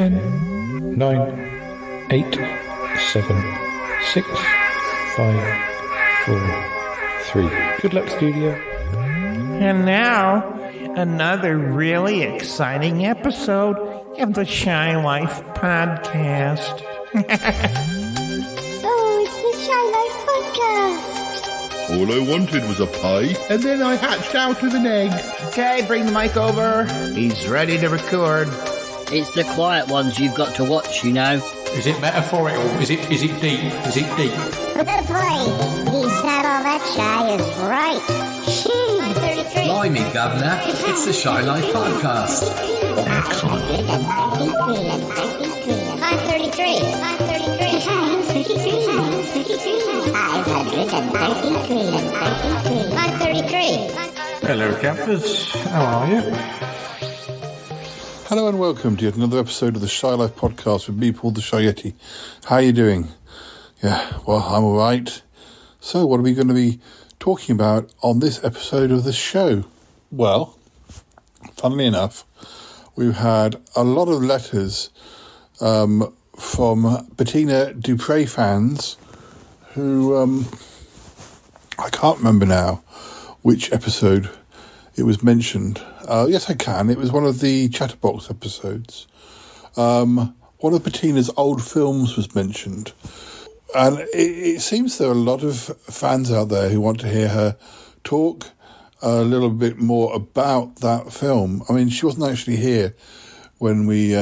10, 9, 8, 7, 6, 5, 4, 3. Good luck, studio. And now, another really exciting episode of the Shy Life podcast. Oh, it's the Shy Life podcast. All I wanted was a pie, and then I hatched out of an egg. Okay, bring the mic over. He's ready to record. It's the quiet ones you've got to watch, you know. Is it metaphorical? Is it deep? Is it deep? Boy, he's not all that shy, is right. 33. Blimey, Governor. It's the Shy Life podcast. Excellent. 533. 533. 533. Hello, campers. How are you? Hello and welcome to yet another episode of the Shy Life podcast with me, Paul the Shy Yeti. How are you doing? Yeah, well, I'm all right. So, what are we going to be talking about on this episode of the show? Well, funnily enough, we've had a lot of letters from Bettina Dupre fans who, I can't remember now which episode it was mentioned. Yes, I can. It was one of the Chatterbox episodes. One of Bettina's old films was mentioned. And it seems there are a lot of fans out there who want to hear her talk a little bit more about that film. I mean, she wasn't actually here when we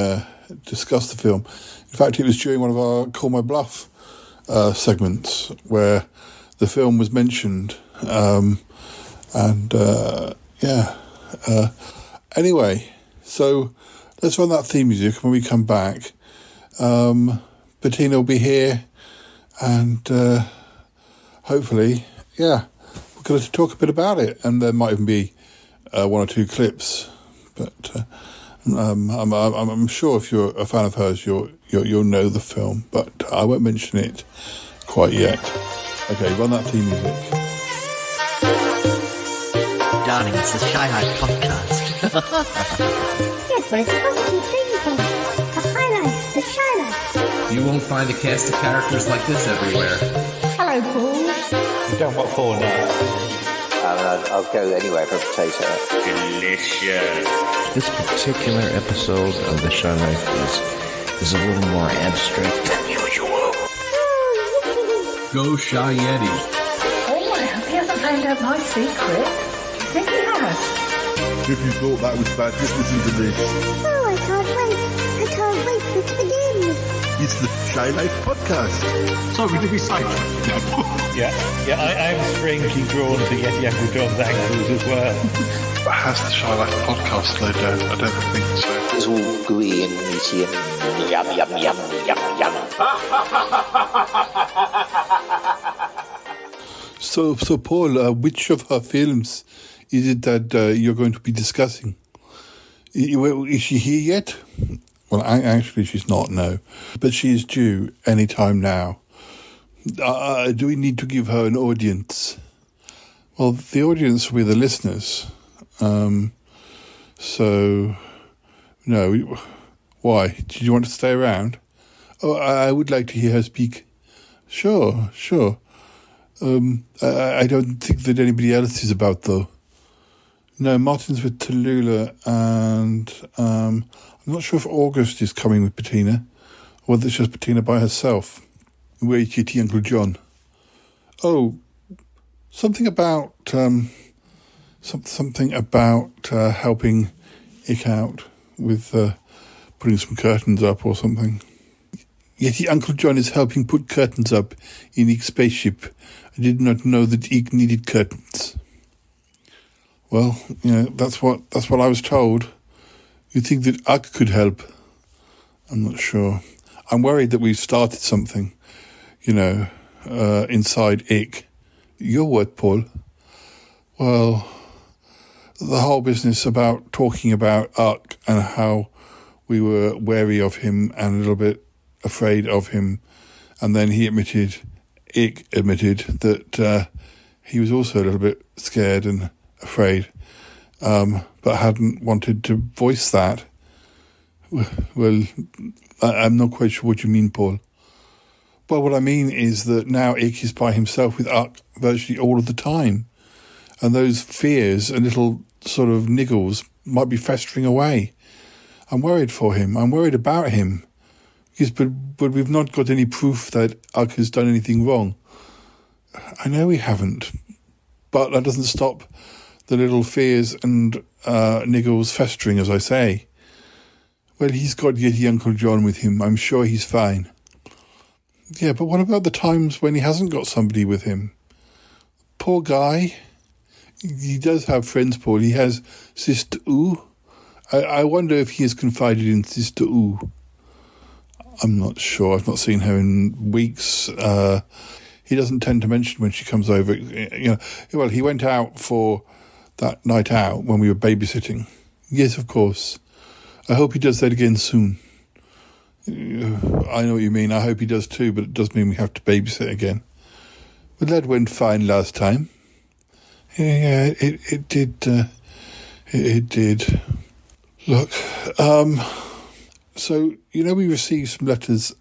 discussed the film. In fact, it was during one of our Call My Bluff segments where the film was mentioned. Anyway, so let's run that theme music. When we come back, Bettina will be here, and hopefully, we're going to talk a bit about it, and there might even be one or two clips. But I'm sure if you're a fan of hers, you'll know the film, but I won't mention it quite yet. Okay, run that theme music. Darling, it's the Shy Life podcast. Yes, but it's supposed to be painful. The High Life, the Shy Life. You won't find a cast of characters like this everywhere. Hello, Paul. You don't want for now. I'll go anywhere for a potato. Delicious. This particular episode of the Shy Life is a little more abstract than usual. Go Shy Yeti. Oh, I hope he hasn't found out my secret. I think he has. If you thought that was bad, just listen to this. Oh, I can't wait. I can't wait for it to begin. It's the Shy Life podcast. Sorry, did we say? I'm strangely drawn to Yeti Uncle John's ankles as well. Has the Shy Life podcast slowed down? I don't think so. It's all gooey and meaty and yum, yum, yum, yum, yum. So Paul, which of her films is it that you're going to be discussing? Is she here yet? Well, actually, she's not, no. But she is due any time now. Do we need to give her an audience? Well, the audience will be the listeners. So, no. Why? Did you want to stay around? Oh, I would like to hear her speak. Sure. I don't think that anybody else is about, though. No, Martin's with Tallulah, and I'm not sure if August is coming with Bettina, or whether it's just Bettina by herself. Where's Yeti Uncle John? Oh, something about helping Ick out with putting some curtains up or something. Yeti Uncle John is helping put curtains up in Ick's spaceship. I did not know that Ick needed curtains. Well, that's what I was told. You think that Ugg could help? I'm not sure. I'm worried that we've started something, inside Ick. Your word, Paul. Well, the whole business about talking about Ugg and how we were wary of him and a little bit afraid of him, and then Ick admitted that he was also a little bit scared and afraid, but hadn't wanted to voice that Well, I'm not quite sure what you mean, Paul. Well, what I mean is that now Ick is by himself with Uck virtually all of the time. And those fears and little sort of niggles might be festering away. I'm worried for him. I'm worried about him. Yes, but we've not got any proof that Uck has done anything wrong. I know we haven't. But that doesn't stop the little fears and niggles festering, as I say. Well, he's got Yeti Uncle John with him. I'm sure he's fine. Yeah, but what about the times when he hasn't got somebody with him? Poor guy. He does have friends, Paul. He has Sister Oo. I wonder if he has confided in Sister Oo. I'm not sure. I've not seen her in weeks. He doesn't tend to mention when she comes over. Well, he went out for that night out when we were babysitting. Yes, of course. I hope he does that again soon. I know what you mean. I hope he does too, but it does mean we have to babysit again. But that went fine last time. Yeah, it did. It did. Look, so, we received some letters,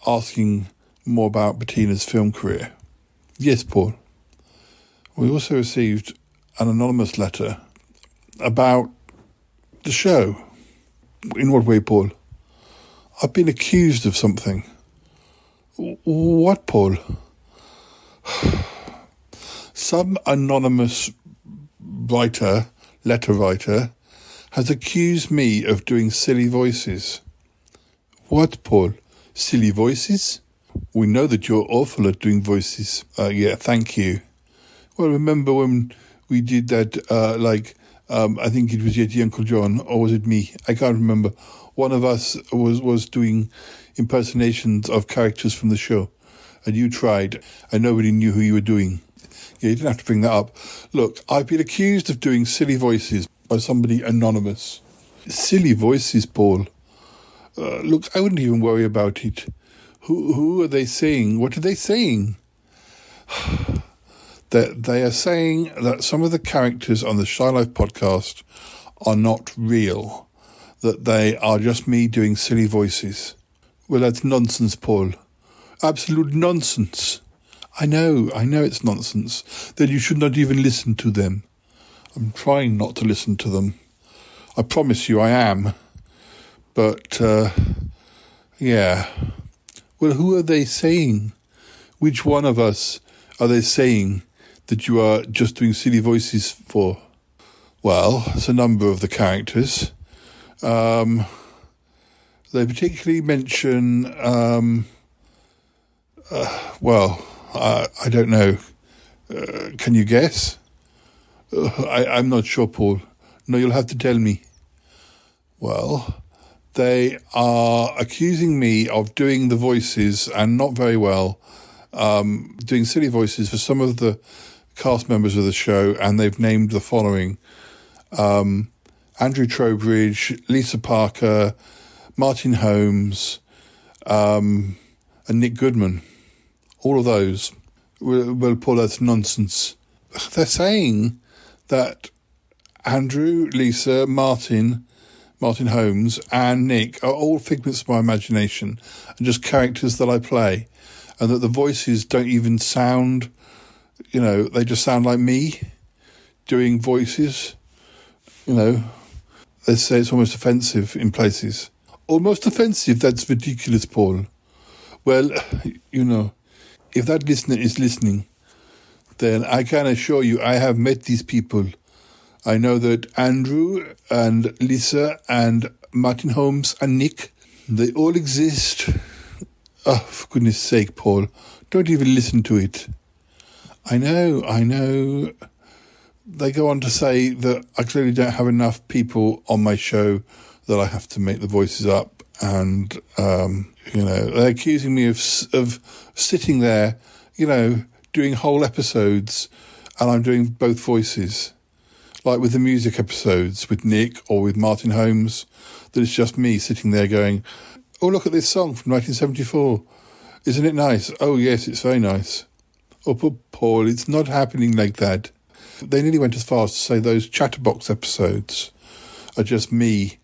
asking more about Bettina's film career. Yes, Paul. We also received an anonymous letter about the show. In what way, Paul? I've been accused of something. What, Paul? Some anonymous letter writer, has accused me of doing silly voices. What, Paul? Silly voices? We know that you're awful at doing voices. Yeah, thank you. Well, remember when we did that, I think it was Yeti Uncle John, or was it me? I can't remember. One of us was doing impersonations of characters from the show, and you tried, and nobody knew who you were doing. Yeah, you didn't have to bring that up. Look, I've been accused of doing silly voices by somebody anonymous. Silly voices, Paul. Look, I wouldn't even worry about it. Who are they saying? What are they saying? They are saying that some of the characters on the Shy Life podcast are not real. That they are just me doing silly voices. Well, that's nonsense, Paul. Absolute nonsense. I know it's nonsense. Then you should not even listen to them. I'm trying not to listen to them. I promise you I am. But, yeah. Well, who are they saying? Which one of us are they saying that you are just doing silly voices for? Well, it's a number of the characters. They particularly mention, I don't know. Can you guess? I'm not sure, Paul. No, you'll have to tell me. Well, they are accusing me of doing the voices, and not very well, doing silly voices for some of the cast members of the show, and they've named the following. Andrew Trowbridge, Lisa Parker, Martin Holmes, and Nick Goodman. All of those. Well, Paul, that's nonsense. They're saying that Andrew, Lisa, Martin Holmes, and Nick are all figments of my imagination and just characters that I play, and that the voices don't even sound, they just sound like me doing voices. They say it's almost offensive in places. Almost offensive? That's ridiculous, Paul. Well, if that listener is listening, then I can assure you I have met these people. I know that Andrew and Lisa and Martin Holmes and Nick, they all exist. Oh, for goodness sake, Paul, don't even listen to it. I know. They go on to say that I clearly don't have enough people on my show, that I have to make the voices up, and they're accusing me of sitting there, doing whole episodes, and I'm doing both voices, like with the music episodes with Nick or with Martin Holmes, that it's just me sitting there going, oh, look at this song from 1974. Isn't it nice? Oh, yes, it's very nice. Oh, but Paul, it's not happening like that. They nearly went as far as to say those Chatterbox episodes are just me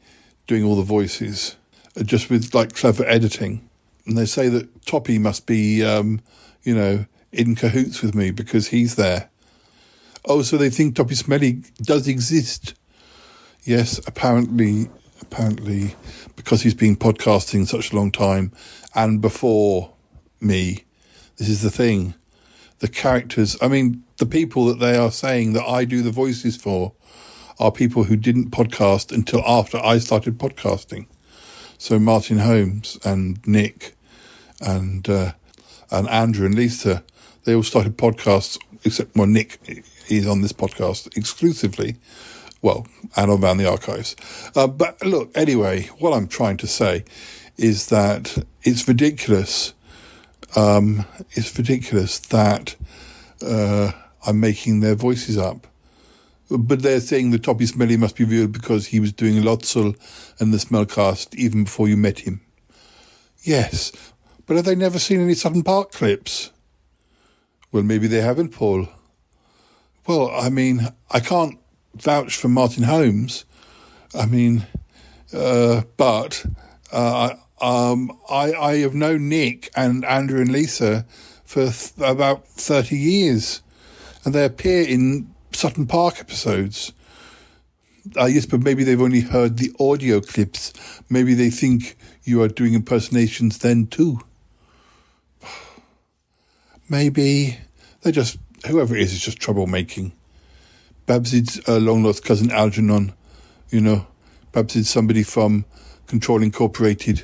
doing all the voices, just with like clever editing. And they say that Toppy must be, in cahoots with me because he's there. Oh, so they think Toppy Smelly does exist. Yes, apparently, because he's been podcasting such a long time, and before me, this is the thing. The characters, the people that they are saying that I do the voices for are people who didn't podcast until after I started podcasting. So Martin Holmes and Nick and Andrew and Lisa, they all started podcasts, except Nick is on this podcast exclusively. Well, and around the archives. But look, anyway, what I'm trying to say is that it's ridiculous. It's ridiculous that I'm making their voices up. But they're saying the Toppy Smelly must be real because he was doing Lotzel and the Smellcast even before you met him. Yes, but have they never seen any Sutton Park clips? Well, maybe they haven't, Paul. Well, I can't vouch for Martin Holmes. But I have known Nick and Andrew and Lisa for about 30 years, and they appear in Sutton Park episodes. Yes, but maybe they've only heard the audio clips. Maybe they think you are doing impersonations then too. Maybe whoever it is just troublemaking. Babsid's long-lost cousin Algernon, Babsid's somebody from Control Incorporated.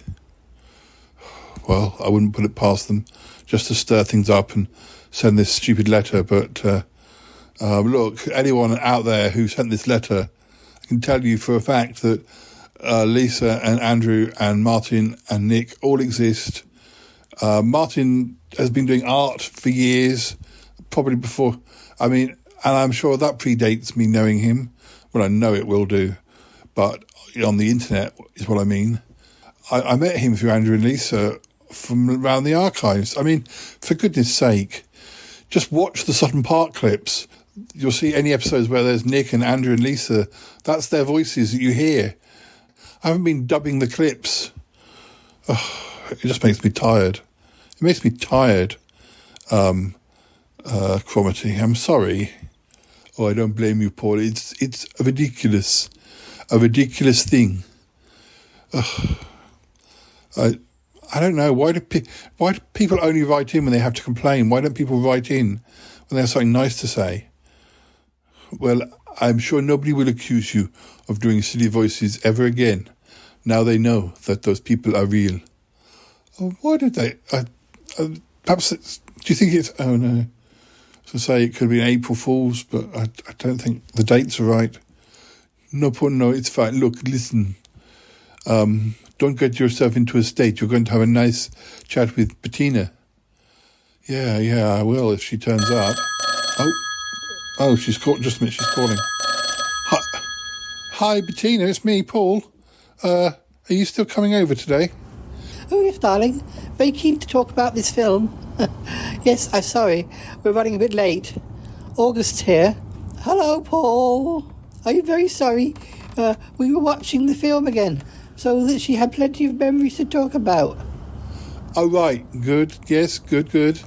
Well, I wouldn't put it past them just to stir things up and send this stupid letter, but look, anyone out there who sent this letter, I can tell you for a fact that Lisa and Andrew and Martin and Nick all exist. Martin has been doing art for years, probably before, and I'm sure that predates me knowing him. Well, I know it will do, but on the internet is what I mean. I met him through Andrew and Lisa from around the archives. For goodness sake, just watch the Sutton Park clips. You'll see any episodes where there's Nick and Andrew and Lisa. That's their voices that you hear. I haven't been dubbing the clips. It just makes me tired. It makes me tired, Cromitty. I'm sorry. Oh, I don't blame you, Paul. It's a ridiculous thing. I don't know. Why do people only write in when they have to complain? Why don't people write in when they have something nice to say? Well, I'm sure nobody will accuse you of doing silly voices ever again. Now they know that those people are real. Oh, why did they? Perhaps do you think it's? Oh no. To say it could be an April Fool's, but I don't think the dates are right. No, Paul, no, it's fine. Look, listen. Don't get yourself into a state. You're going to have a nice chat with Bettina. Yeah, I will if she turns up. Oh, she's called. Just a minute, she's calling. Hi, Bettina, it's me, Paul. Are you still coming over today? Oh, yes, darling. Very keen to talk about this film. Yes, I'm sorry. We're running a bit late. August's here. Hello, Paul. Are you very sorry? We were watching the film again, so that she had plenty of memories to talk about. Oh, right. Good. Yes, good.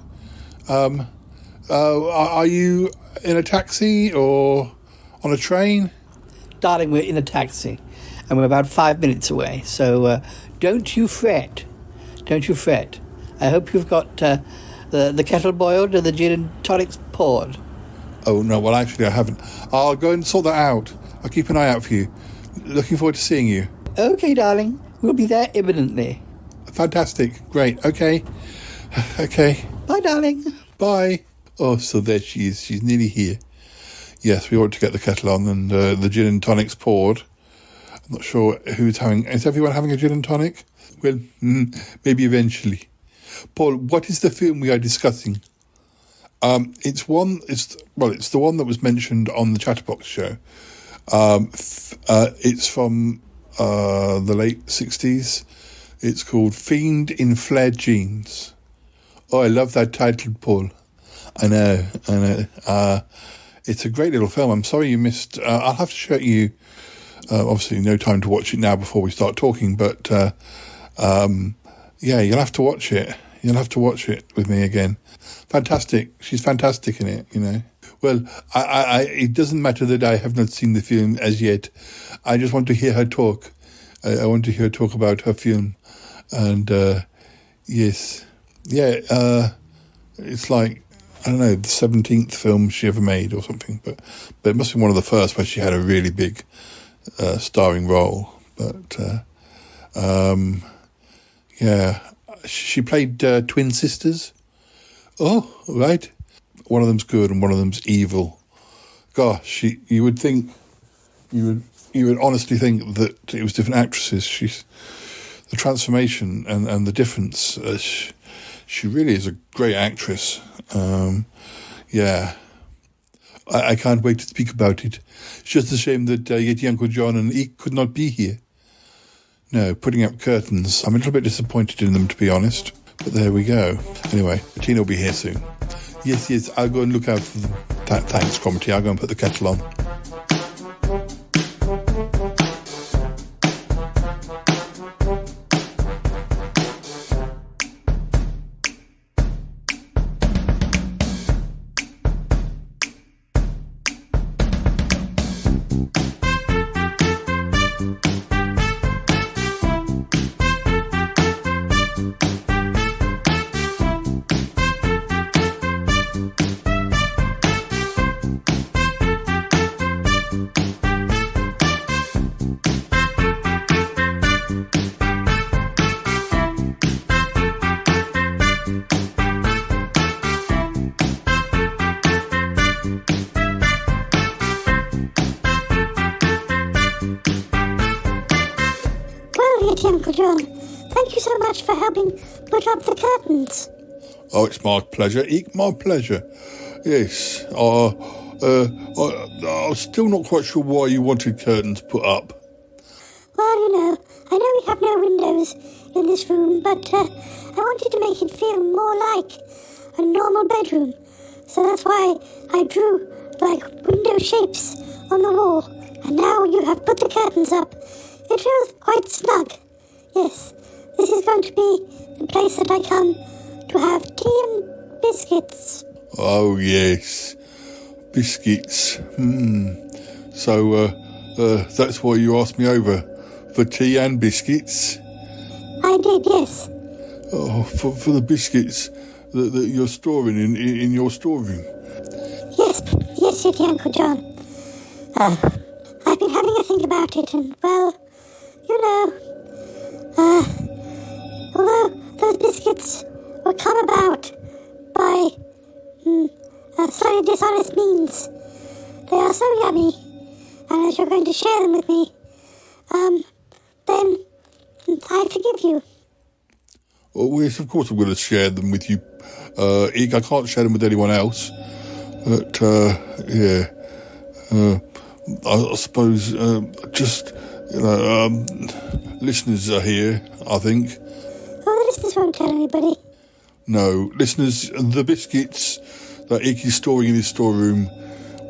Are you in a taxi or on a train? Darling, we're in a taxi, and we're about 5 minutes away, so don't you fret. Don't you fret. I hope you've got the kettle boiled and the gin and tonics poured. Oh, no, well, actually, I haven't. I'll go and sort that out. I'll keep an eye out for you. Looking forward to seeing you. Okay, darling. We'll be there imminently. Fantastic. Great. Okay. Okay. Bye, darling. Bye. Oh, so there she is. She's nearly here. Yes, we ought to get the kettle on and the gin and tonics poured. I'm not sure who's having... Is everyone having a gin and tonic? Well, maybe eventually. Paul, what is the film we are discussing? It's the one that was mentioned on the Chatterbox show. It's from the late 60s. It's called Fiend in Flared Jeans. Oh, I love that title, Paul. I know. It's a great little film. I'm sorry you missed... I'll have to show you Obviously, no time to watch it now before we start talking, but yeah, you'll have to watch it. You'll have to watch it with me again. Fantastic. She's fantastic in it, you know. Well, it doesn't matter that I have not seen the film as yet. I just want to hear her talk. I want to hear her talk about her film. And, yes. Yeah, it's like, I don't know, the 17th film she ever made or something. But it must be one of the first where she had a really big starring role. But, yeah. She played twin sisters. Oh, right. One of them's good and one of them's evil. Gosh, you would think, you would honestly think that it was different actresses. The transformation and the difference. She really is a great actress. Yeah. I can't wait to speak about it. It's just a shame that Yeti Uncle John and Ike could not be here. No, putting up curtains. I'm a little bit disappointed in them, to be honest. But there we go. Anyway, Bettina will be here soon. Yes, I'll go and look out for them. Thanks, Cromitty. I'll go and put the kettle on. Uncle John, thank you so much for helping put up the curtains. Oh, it's my pleasure, Ike, my pleasure. Yes, I'm still not quite sure why you wanted curtains put up. Well, you know, I know we have no windows in this room, but I wanted to make it feel more like a normal bedroom. So that's why I drew, like, window shapes on the wall. And now you have put the curtains up. It feels quite snug. Yes, this is going to be the place that I come to have tea and biscuits. Oh, yes. Biscuits. So, that's why you asked me over, for tea and biscuits? I did, yes. Oh, for the biscuits that you're storing in your storeroom? Yes, Yeti Uncle John. I've been having a think about it, and, well, you know, although those biscuits will come about by slightly dishonest means, they are so yummy, and as you're going to share them with me, then I forgive you. Oh, yes, of course I'm going to share them with you, Ike. I can't share them with anyone else, but, yeah, I suppose, just, you know, listeners are here, I think. Oh, the listeners won't tell anybody. No, listeners, the biscuits that Ike is storing in his storeroom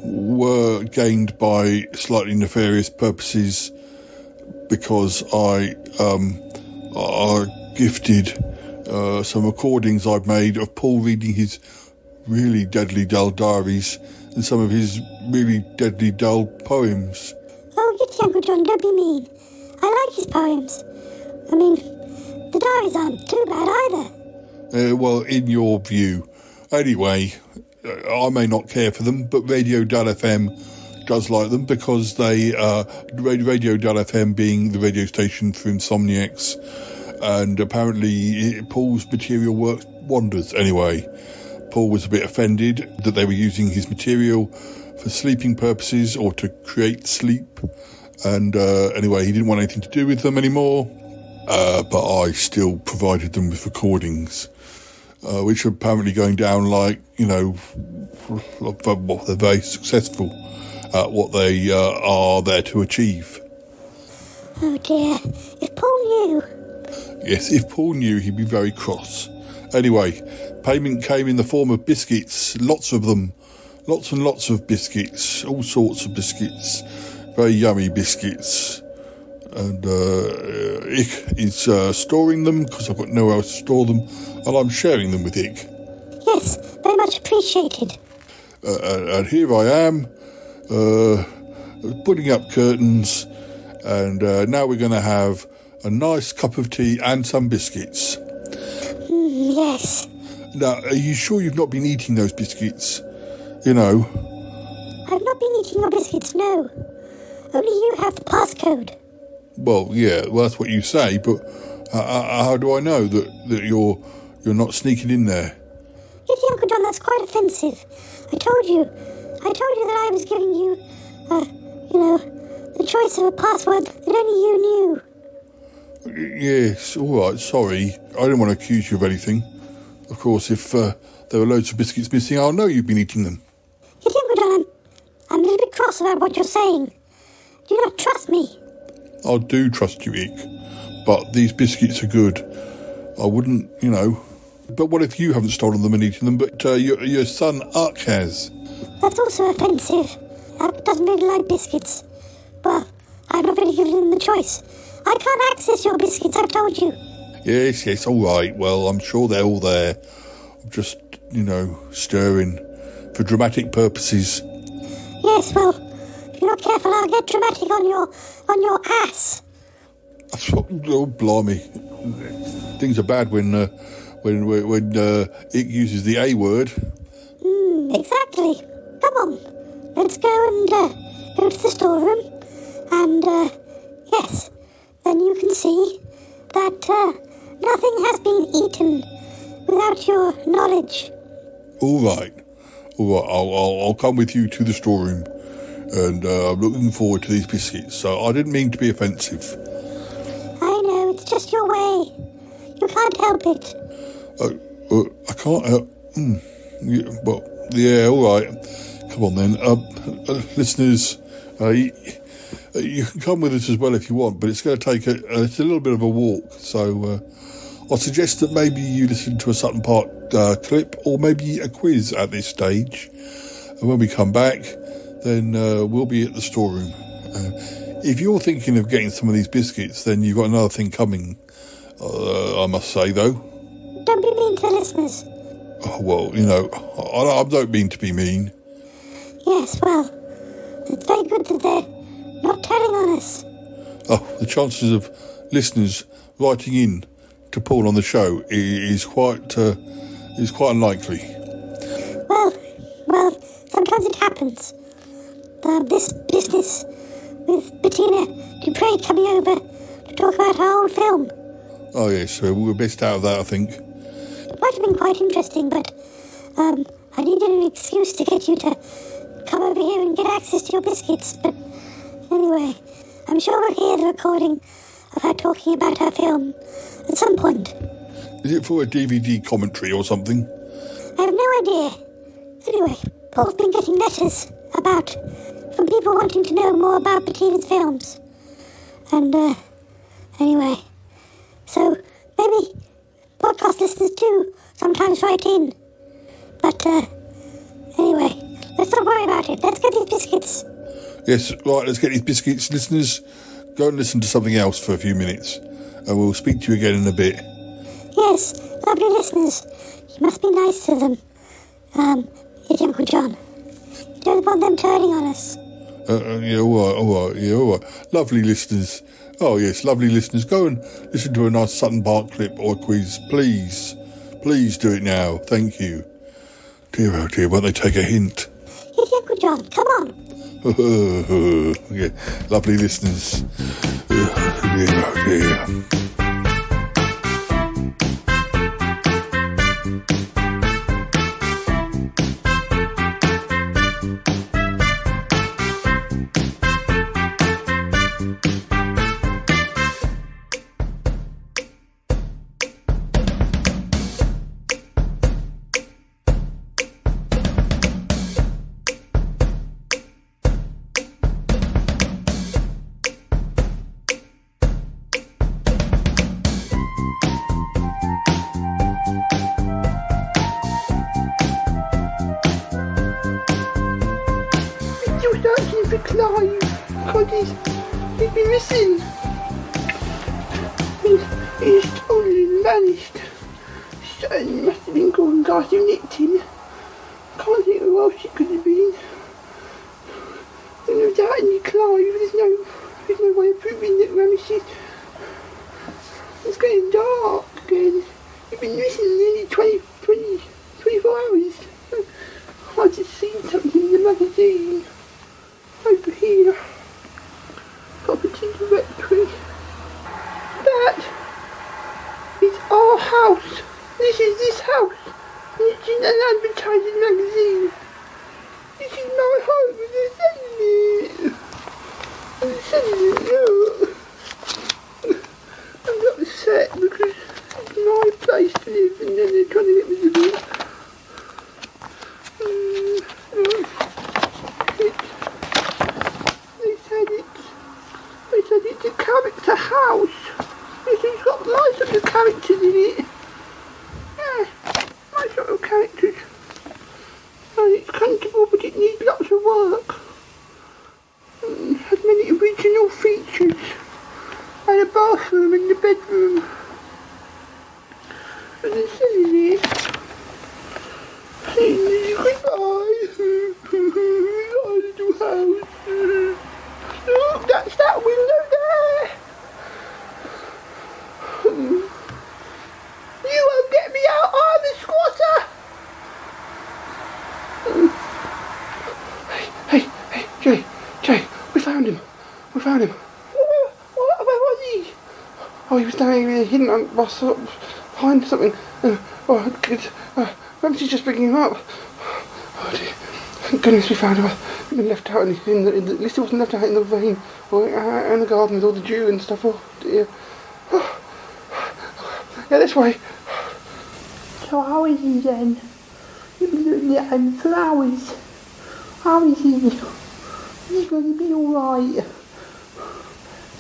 were gained by slightly nefarious purposes because I gifted some recordings I've made of Paul reading his really deadly dull diaries and some of his really deadly dull poems. Oh, Yeti Uncle John, don't be mean. I like his poems. I mean, the diaries aren't too bad either. Well, in your view. Anyway, I may not care for them, but Radio Dull FM does like them because they, Radio Dull FM being the radio station for insomniacs, and apparently Paul's material works wonders. Anyway, Paul was a bit offended that they were using his material for sleeping purposes or to create sleep. And anyway, he didn't want anything to do with them anymore. But I still provided them with recordings, which are apparently going down like, you know, they're very successful at what they are there to achieve. Oh dear, if Paul knew. Yes, if Paul knew, he'd be very cross. Anyway, payment came in the form of biscuits, lots of them. Lots and lots of biscuits, all sorts of biscuits. very yummy biscuits. And Ik is storing them because I've got nowhere else to store them, and I'm sharing them with Ik. Yes, very much appreciated. And here I am, putting up curtains, and now we're going to have a nice cup of tea and some biscuits. Yes. Now, are you sure you've not been eating those biscuits? You know. I've not been eating your biscuits, no. Only you have the passcode. Well, yeah, well, that's what you say, but how do I know that you're not sneaking in there? You see, Uncle John, that's quite offensive. I told you that I was giving you, the choice of a password that only you knew. Yes, all right, sorry. I didn't want to accuse you of anything. Of course, if there were loads of biscuits missing, I'll know you've been eating them. You see, Uncle John, I'm a little bit cross about what you're saying. Do you not trust me? I do trust you, Ik, but these biscuits are good. I wouldn't, But what if you haven't stolen them and eaten them, but your son Uck has? That's also offensive. Uck doesn't really like biscuits. Well, I've not really given him the choice. I can't access your biscuits, I've told you. Yes, all right. Well, I'm sure they're all there. I'm just, stirring for dramatic purposes. Yes, well, if you're not careful, I'll get dramatic on your ass. Oh, blimey. Things are bad when it uses the A word. Exactly. Come on, let's go and go to the storeroom, and yes, then you can see that nothing has been eaten without your knowledge. All right. I'll come with you to the storeroom, and I'm looking forward to these biscuits. So I didn't mean to be offensive. I know, it's just your way. You can't help it. I can't help. Yeah, all right. Come on then, listeners. You can come with us as well if you want, but it's going to take it's a little bit of a walk. So I suggest that maybe you listen to a Sutton Park clip, or maybe a quiz at this stage. And when we come back, then we'll be at the storeroom. If you're thinking of getting some of these biscuits, then you've got another thing coming. I must say, though. Don't be mean to the listeners. Oh, well, I don't mean to be mean. Yes, well, it's very good that they're not telling on us. Oh, the chances of listeners writing in to Paul on the show is quite unlikely. Well, sometimes it happens. This business with Bettina Dupre coming over to talk about our old film. Oh yes, so we're best out of that, I think. It might have been quite interesting, but I needed an excuse to get you to come over here and get access to your biscuits. But anyway, I'm sure we'll hear the recording of her talking about her film at some point. Is it for a DVD commentary or something? I have no idea. Anyway, Paul's been getting letters from people wanting to know more about Bettina's films. And, anyway, so maybe podcast listeners do sometimes write in. But, anyway, let's not worry about it. Let's get these biscuits. Yes, right, let's get these biscuits. Listeners, go and listen to something else for a few minutes, and we'll speak to you again in a bit. Yes, lovely listeners. You must be nice to them. Here's Uncle John. You don't want them turning on us. Yeah, all right. Lovely listeners. Oh, yes, lovely listeners. Go and listen to a nice Sutton Park clip or quiz, please. Please do it now. Thank you. Dear, oh dear, won't they take a hint? Here's Uncle John. Come on. Yeah, lovely listeners. Dear, oh dear. Yes, he's been missing. He's totally vanished. So it must have been Gordon Garth who nicked him. Can't think who else it could have been. There's no doubt in Clive. There's no way of proving that Ramesses. It's getting dark again. You've been missing nearly 24 hours. I just seen something in the magazine. Over here. Property directory. That is our house. This is this house. And it's in an advertising magazine. This is my home and they're selling it. And they're selling it now. I'm upset because it's my place to live and then they're trying to get rid of it. They said it's a character house. It's got nice little characters in it. Yeah, nice little characters. And it's comfortable but it needs lots of work. It has many original features. And a bathroom in the bedroom. And they're selling it. Please, goodbye. Our little house. Look, that's that window there. You won't get me out, I'm a squatter. Hey, Jay, we found him. Where was he? Oh, he was down here hidden behind something. Ramsey's just picking him up. Oh dear. Thank goodness we found him. He'd been left out at least he wasn't left out in the rain or in the garden with all the dew and stuff. Oh dear. Yeah, this way. So how is he then? You've been looking at him for hours. How is he? Is he going to be alright?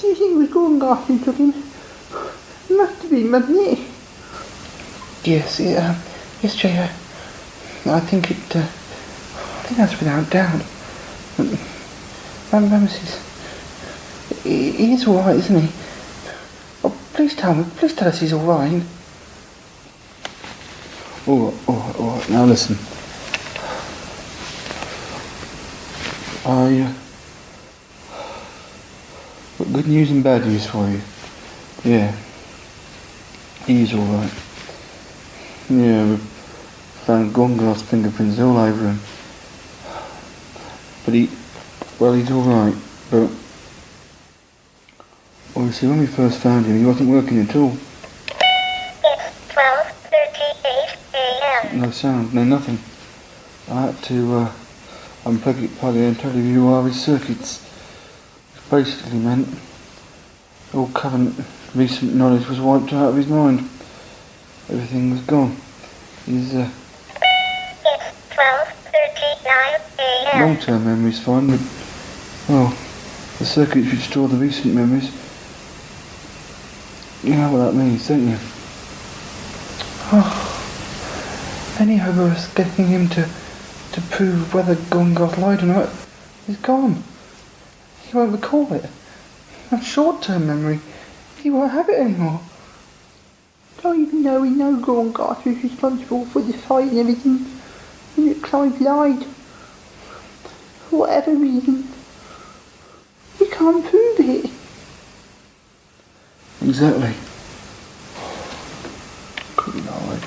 Do you think it was Gordon Garth who took him? It must have been, mustn't it? Yes, yes, Jay. I think that's without doubt. Ramesses, he is alright, isn't he? Oh, please tell us he's alright. Alright, now listen. Got good news and bad news for you. Yeah. He's alright. Yeah, we found Gordon Garth's fingerprints all over him. But he's alright, but obviously when we first found him he wasn't working at all. It's 12:38 a.m. No sound, no nothing. I had to unplug it, plug it and totally rewire his circuits. Which basically meant all current recent knowledge was wiped out of his mind. Everything was gone. He's It's 12:39 a.m. long-term memory's fine, but well, the circuits which store the recent memories. You know what that means, don't you? Oh, any hope of us getting him to prove whether Gordon Garth lied or not is gone. He won't recall it. That short-term memory, he won't have it anymore. Oh, even though we know Gordon Garth was responsible for the fight and everything, and that Clive lied. For whatever reason, we can't prove it. Exactly. Could be lied.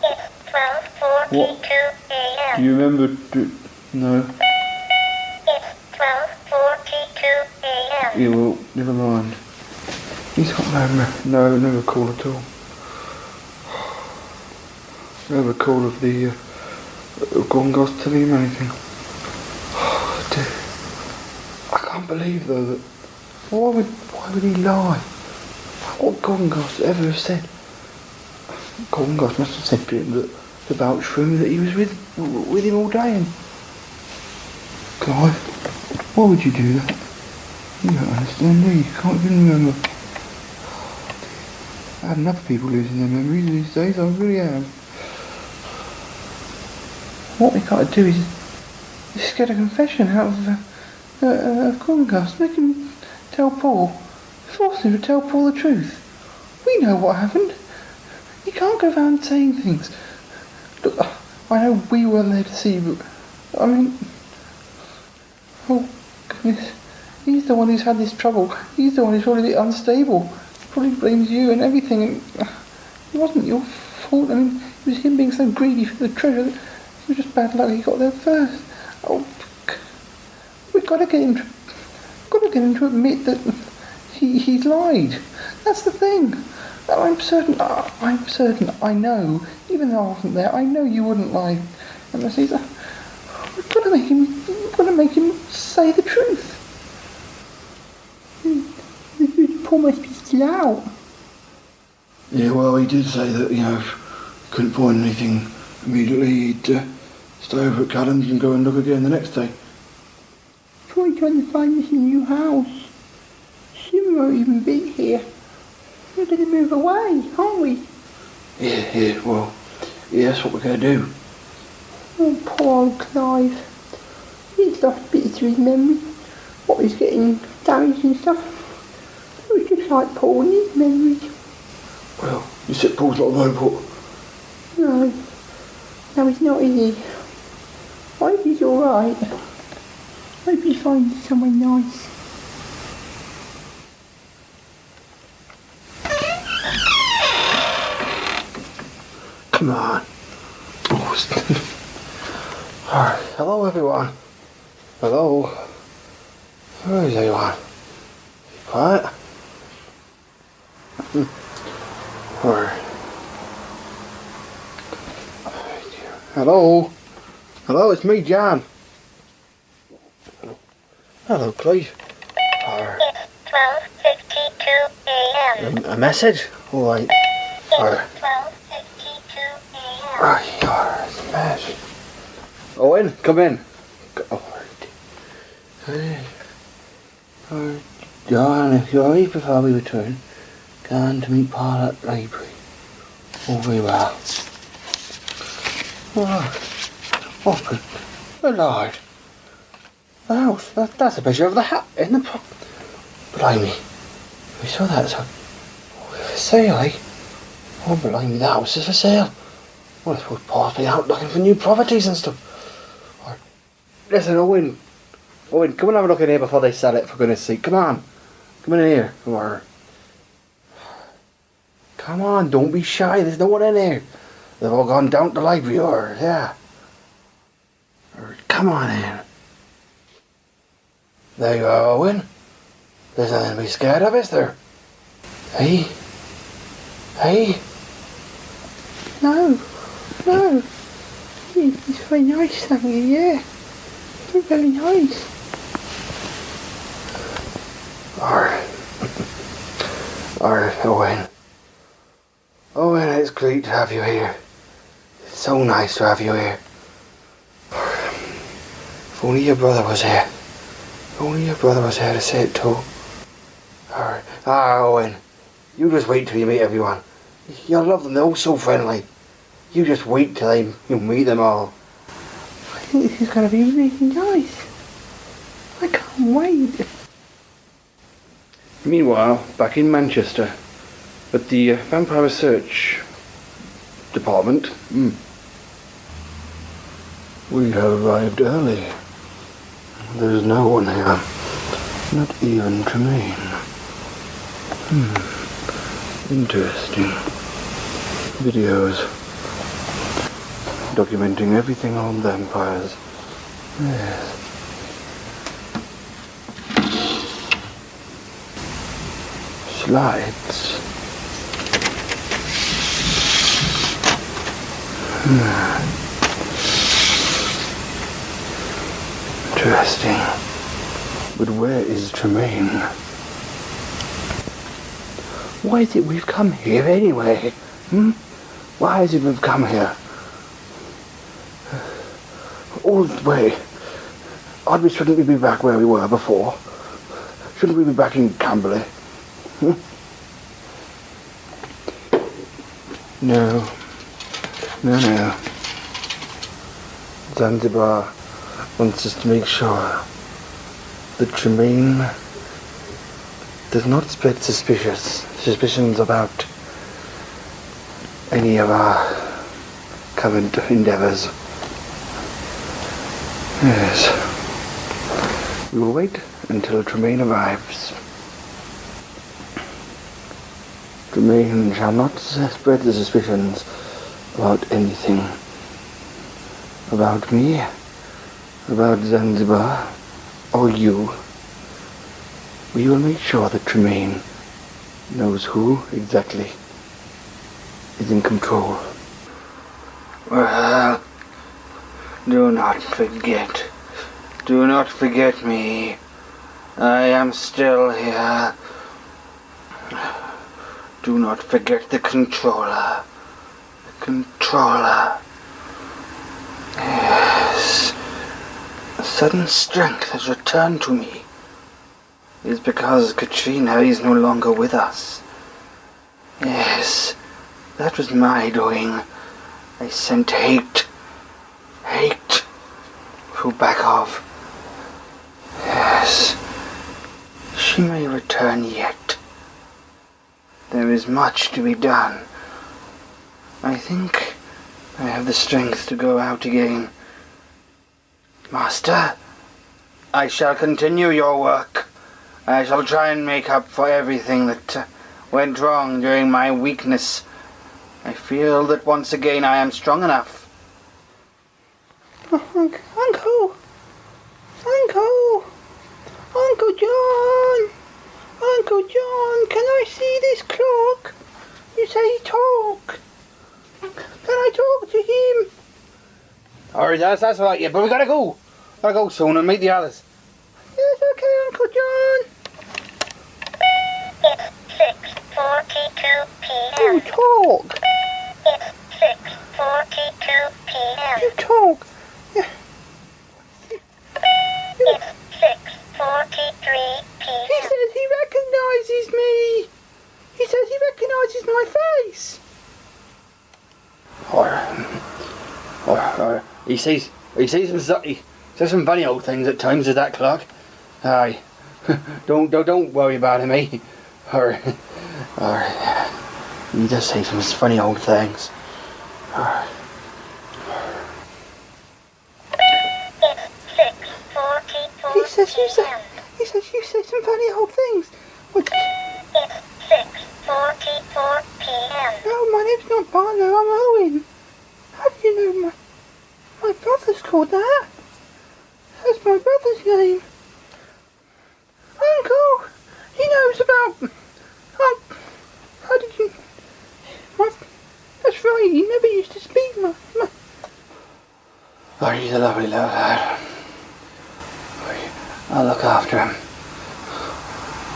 It's 12:42 a.m. Do you remember? No. It's 12:42 a.m. Yeah, well, never mind. He's got no recall at all. No recall of the Gordon Garth telling him anything. Oh dear. I can't believe though that why would he lie? What Gordon Garth ever have said? Gordon Garth must have said to him that to vouch for him that he was with him all day. And Clive, why would you do that? You don't understand, do you? You can't even remember. I have enough people losing their memories these days, I really am. What we got to do is just get a confession out of Chromecast. Make him tell Paul. Force him to tell Paul the truth. We know what happened. You can't go around saying things. Look, I know we weren't there to see, but I mean, oh goodness, he's the one who's had this trouble. He's the one who's probably a bit unstable. He probably blames you and everything, and it wasn't your fault. I mean, it was him being so greedy for the treasure. It was just bad luck he got there first. Oh, we've got to get him to admit that he's lied. That's the thing. I'm certain, I know, even though I wasn't there, I know you wouldn't lie. And I say, we've got to make him say the truth. Paul must be still out. Yeah, well, he did say that, couldn't find anything immediately. He'd stay over at Callum's and go and look again the next day. Probably trying to find us a new house. Soon we won't even be here. We're going to move away, aren't we? Yeah, well, yeah, that's what we're going to do. Oh, poor old Clive. He's lost bits of his memory. What was getting damaged and stuff. It was just like Paul and his memories. Well, you said Paul's not a robot. No, he's not, is he? I hope he's alright. I hope he finds somewhere nice. Come on. Alright, hello everyone. Hello. Where is everyone? Quiet. Alright. Hello. Hello, it's me, John. Hello, Clive. It's 12:52 a.m. A message? Alright. Alright. 12:52 a.m. Right, alright, smash. Owen, come in. Alright, John, if you're ready before we return, go on to meet Paul at the library. Oh, very well. Oh, good Lord. The house, that's a picture of the hat in the pub. Blimey. We saw that, so. For sale, eh? Oh, blimey, the house is for sale. Well, I suppose Paul's been out looking for new properties and stuff. Or, listen, Owen, come and have a look in here before they sell it, for goodness sake. Come on. Come in here. Come on, don't be shy. There's no one in here. They've all gone down to the library, yeah. Come on in. There you are, Owen. There's nothing to be scared of, is there? Hey? No. It's very nice, thank you, yeah. Very nice. Alright, Owen. Owen, it's great to have you here. It's so nice to have you here. If only your brother was here. If only your brother was here to say it too. Alright. Owen. You just wait till you meet everyone. You'll love them, they're all so friendly. You just wait till you meet them all. I think this is going to be really nice. I can't wait. Meanwhile, back in Manchester, at the Vampire Research Department, we have arrived early. There's no one here, not even Tremaine. Interesting. Videos documenting everything on vampires. Yes. Slides. Interesting. But where is Tremaine? Why is it we've come here anyway? Why is it we've come here? All the way. Shouldn't we be back where we were before? Shouldn't we be back in Camberley? No. Zanzibar wants us to make sure that Tremaine does not spread suspicions about any of our current endeavours. Yes. We will wait until Tremaine arrives. Tremaine shall not spread the suspicions about anything. About me, about Zanzibar, or you. We will make sure that Tremaine knows who exactly is in control. Well, do not forget. Do not forget me. I am still here. Do not forget the controller. The controller. Yes. A sudden strength has returned to me. It is because Katrina is no longer with us. Yes. That was my doing. I sent hate through Bakov. Yes. She may return yet. There is much to be done. I think I have the strength to go out again. Master, I shall continue your work. I shall try and make up for everything that went wrong during my weakness. I feel that once again I am strong enough. Uncle! Uncle John! Uncle John, can I see this clock? You say talk. Can I talk to him? Alright, that's right, yeah, but we gotta go. Gotta go soon and meet the others. Yes, okay, Uncle John. It's 6:42 p.m. You talk. It's 6:42 p.m. You talk. Yeah. It's 6:43 p.m. He says he recognises me. He says he recognises my face. He says some funny old things at times with that clock. Aye. don't worry about him, eh? Or he does say some funny old things. He says you say some funny old things. What? It's 6:44 p.m. No, my name's not Barlow, I'm Owen. How do you know my brother's called that? That's my brother's name. Uncle, he knows about... how did you... that's right, he never used to speak much. Oh, he's a lovely little lad. I'll look after him.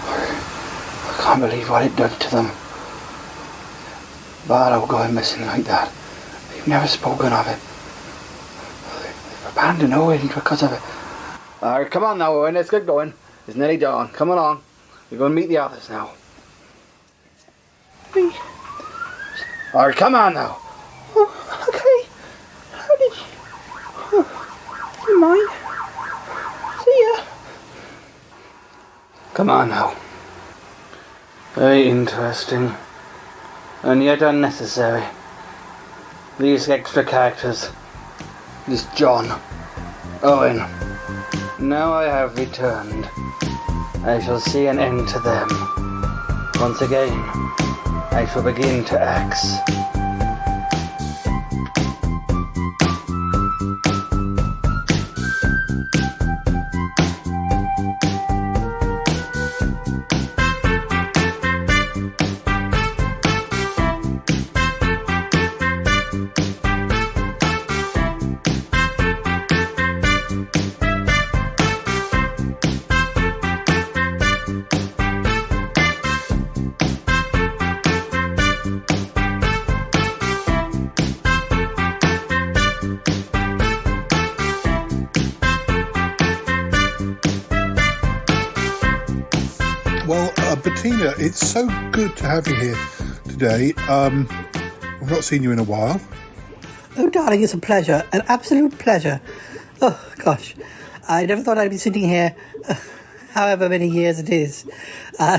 I can't believe what it done to them. Barlow going missing like that. They've never spoken of it. They've abandoned Owen because of it. Alright, come on now, Owen, let's get going. It's nearly dawn. Come along. We're going to meet the others now. Please. Alright, come on now. Oh, okay. How did you... Oh, never mind. See ya. Come on now. Very interesting. And yet unnecessary. These extra characters. This John. Owen. Now I have returned. I shall see an end to them. Once again, I shall begin to axe. Bettina, it's so good to have you here today. I've not seen you in a while. Oh, darling, it's a pleasure, an absolute pleasure. Oh, gosh, I never thought I'd be sitting here however many years it is,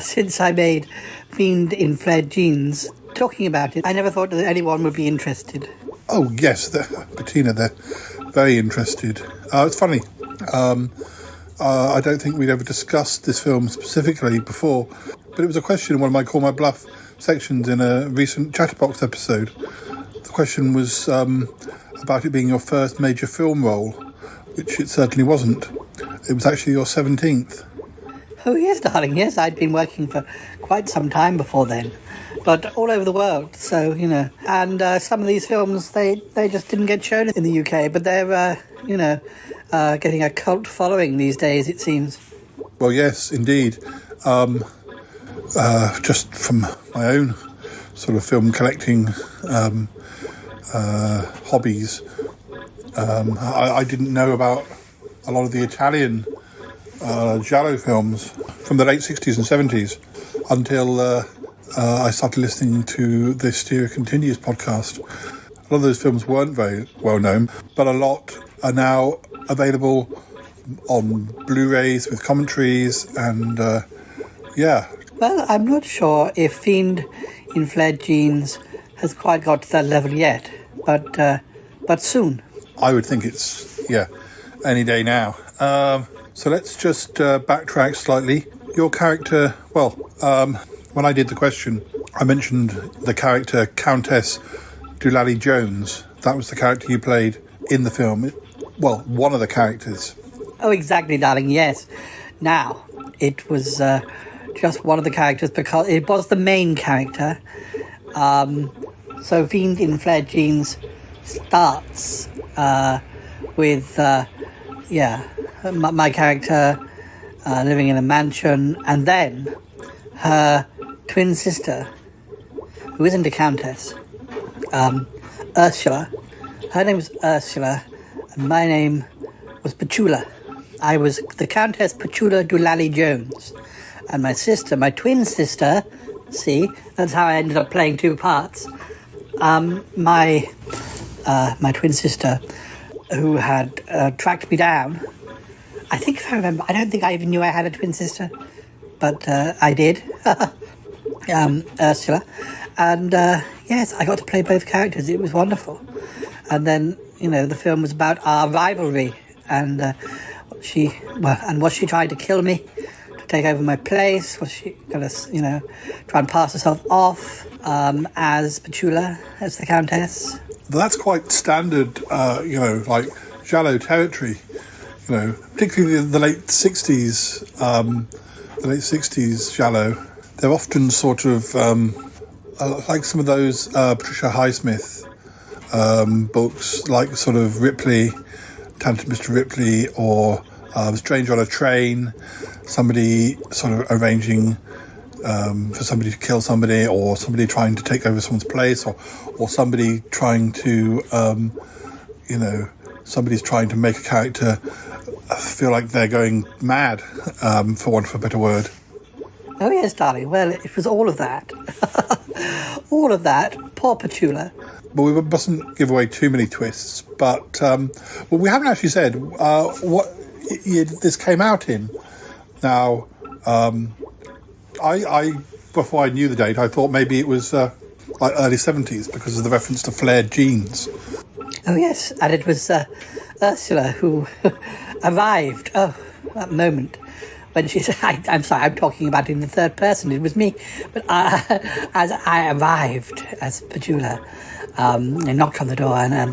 since I made Fiend in Flared Jeans, talking about it, I never thought that anyone would be interested. Oh, yes, Bettina, they're very interested. It's funny. I don't think we'd ever discussed this film specifically before, but it was a question in one of my Call My Bluff sections in a recent Chatterbox episode. The question was about it being your first major film role, which it certainly wasn't. It was actually your 17th. Oh, yes, darling, yes. I'd been working for quite some time before then, but all over the world, so, you know. And some of these films, they just didn't get shown in the UK, but they're, getting a cult following these days, it seems. Well, yes, indeed. Just from my own sort of film collecting hobbies, I didn't know about a lot of the Italian giallo films from the late 60s and 70s until I started listening to the Stereo Continues podcast. A lot of those films weren't very well known, but a lot are now available on Blu-rays with commentaries and Well, I'm not sure if Fiend in Flared Jeans has quite got to that level yet, but soon. I would think it's, any day now. So let's just backtrack slightly. Your character, when I did the question, I mentioned the character Countess Doolally Jones. That was the character you played in the film. One of the characters. Oh, exactly, darling, yes. Now, it was just one of the characters because it was the main character. So Fiend in Flared Jeans starts with my character living in a mansion, and then her twin sister, who isn't a countess, Ursula. Her name was Ursula, and my name was Petula. I was the Countess Petula Doolally Jones, and my sister, my twin sister, see, that's how I ended up playing two parts. My twin sister, who had tracked me down. I think if I remember, I don't think I even knew I had a twin sister, but I did. Ursula. And yes, I got to play both characters. It was wonderful. And then, the film was about our rivalry, and was she trying to kill me to take over my place? Was she going to, try and pass herself off as Petula, as the Countess? That's quite standard, like giallo territory. Particularly the late 60s, giallo. They're often sort of like some of those Patricia Highsmith books, like sort of Ripley, Talented Mr. Ripley, or Stranger on a Train, somebody sort of arranging for somebody to kill somebody, or somebody trying to take over someone's place, or somebody trying to, somebody's trying to make a character feel like they're going mad, for want of a better word. Oh, yes, darling. Well, it was all of that. All of that. Poor Petula. But we mustn't give away too many twists. But, we haven't actually said what year this came out in. Now, I before I knew the date, I thought maybe it was like early 70s because of the reference to flared jeans. Oh, yes, and it was Ursula who arrived. Oh, that moment when she said, I'm sorry, I'm talking about it in the third person. It was me. But as I arrived as Petula, I knocked on the door, and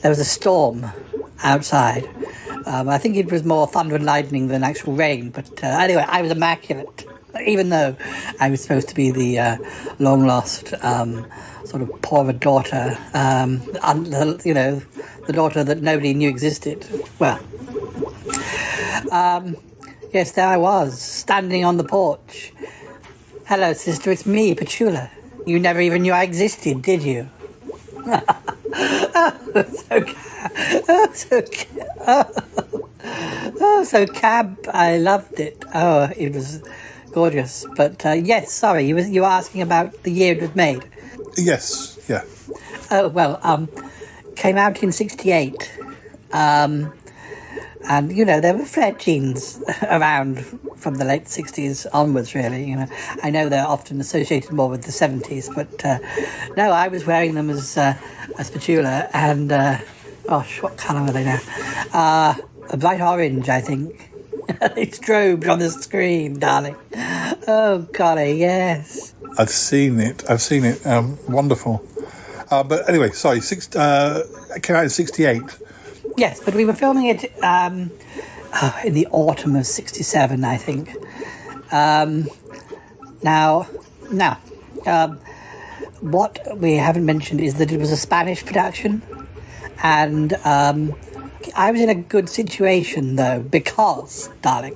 there was a storm outside. I think it was more thunder and lightning than actual rain. But anyway, I was immaculate, even though I was supposed to be the long-lost sort of poorer daughter, the daughter that nobody knew existed. Well, yes, there I was, standing on the porch. Hello, sister, it's me, Petula. You never even knew I existed, did you? So cab. I loved it. Oh, it was gorgeous. But yes, sorry, you were asking about the year it was made. Yes, yeah. Oh, well, came out in 1968. And, you know, there were flared jeans around from the late 60s onwards, really, you know. I know they're often associated more with the 70s, but no, I was wearing them as Petula, and, gosh, what colour were they now? A bright orange, I think. It's strobed on the screen, darling. Oh, golly, yes. I've seen it. Wonderful. But anyway, sorry, it came out in 68. Yes, but we were filming it in the autumn of 67, I think. Now, what we haven't mentioned is that it was a Spanish production, and I was in a good situation, though, because, darling,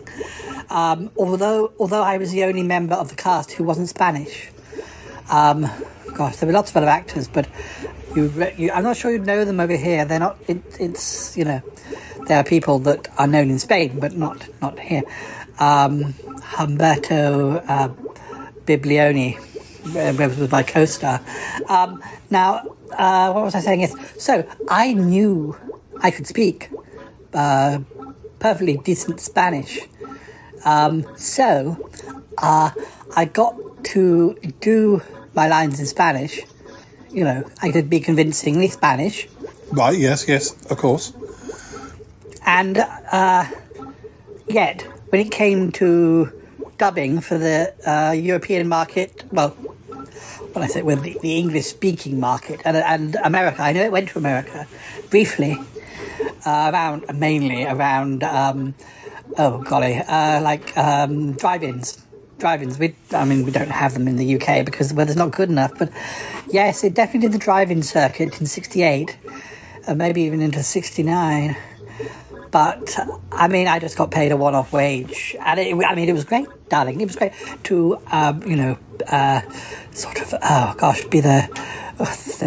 although I was the only member of the cast who wasn't Spanish, gosh, there were lots of other actors, but I'm not sure you'd know them over here. They're not. It's you know, there are people that are known in Spain, but not here. Humberto Biblioni was my co-star. Now, what was I saying? Yes, so I knew I could speak perfectly decent Spanish. So I got to do my lines in Spanish. You know, I could be convincingly Spanish. Right, yes, of course. And yet, when it came to dubbing for the European market, well, when I say well, the English-speaking market, and America, I know it went to America briefly, mainly around, drive-ins. Drive-ins. We don't have them in the UK because the weather's not good enough. But yes, it definitely did the drive-in circuit in 68, maybe even into 69. But I just got paid a one-off wage, and it was great, darling. It was great to be the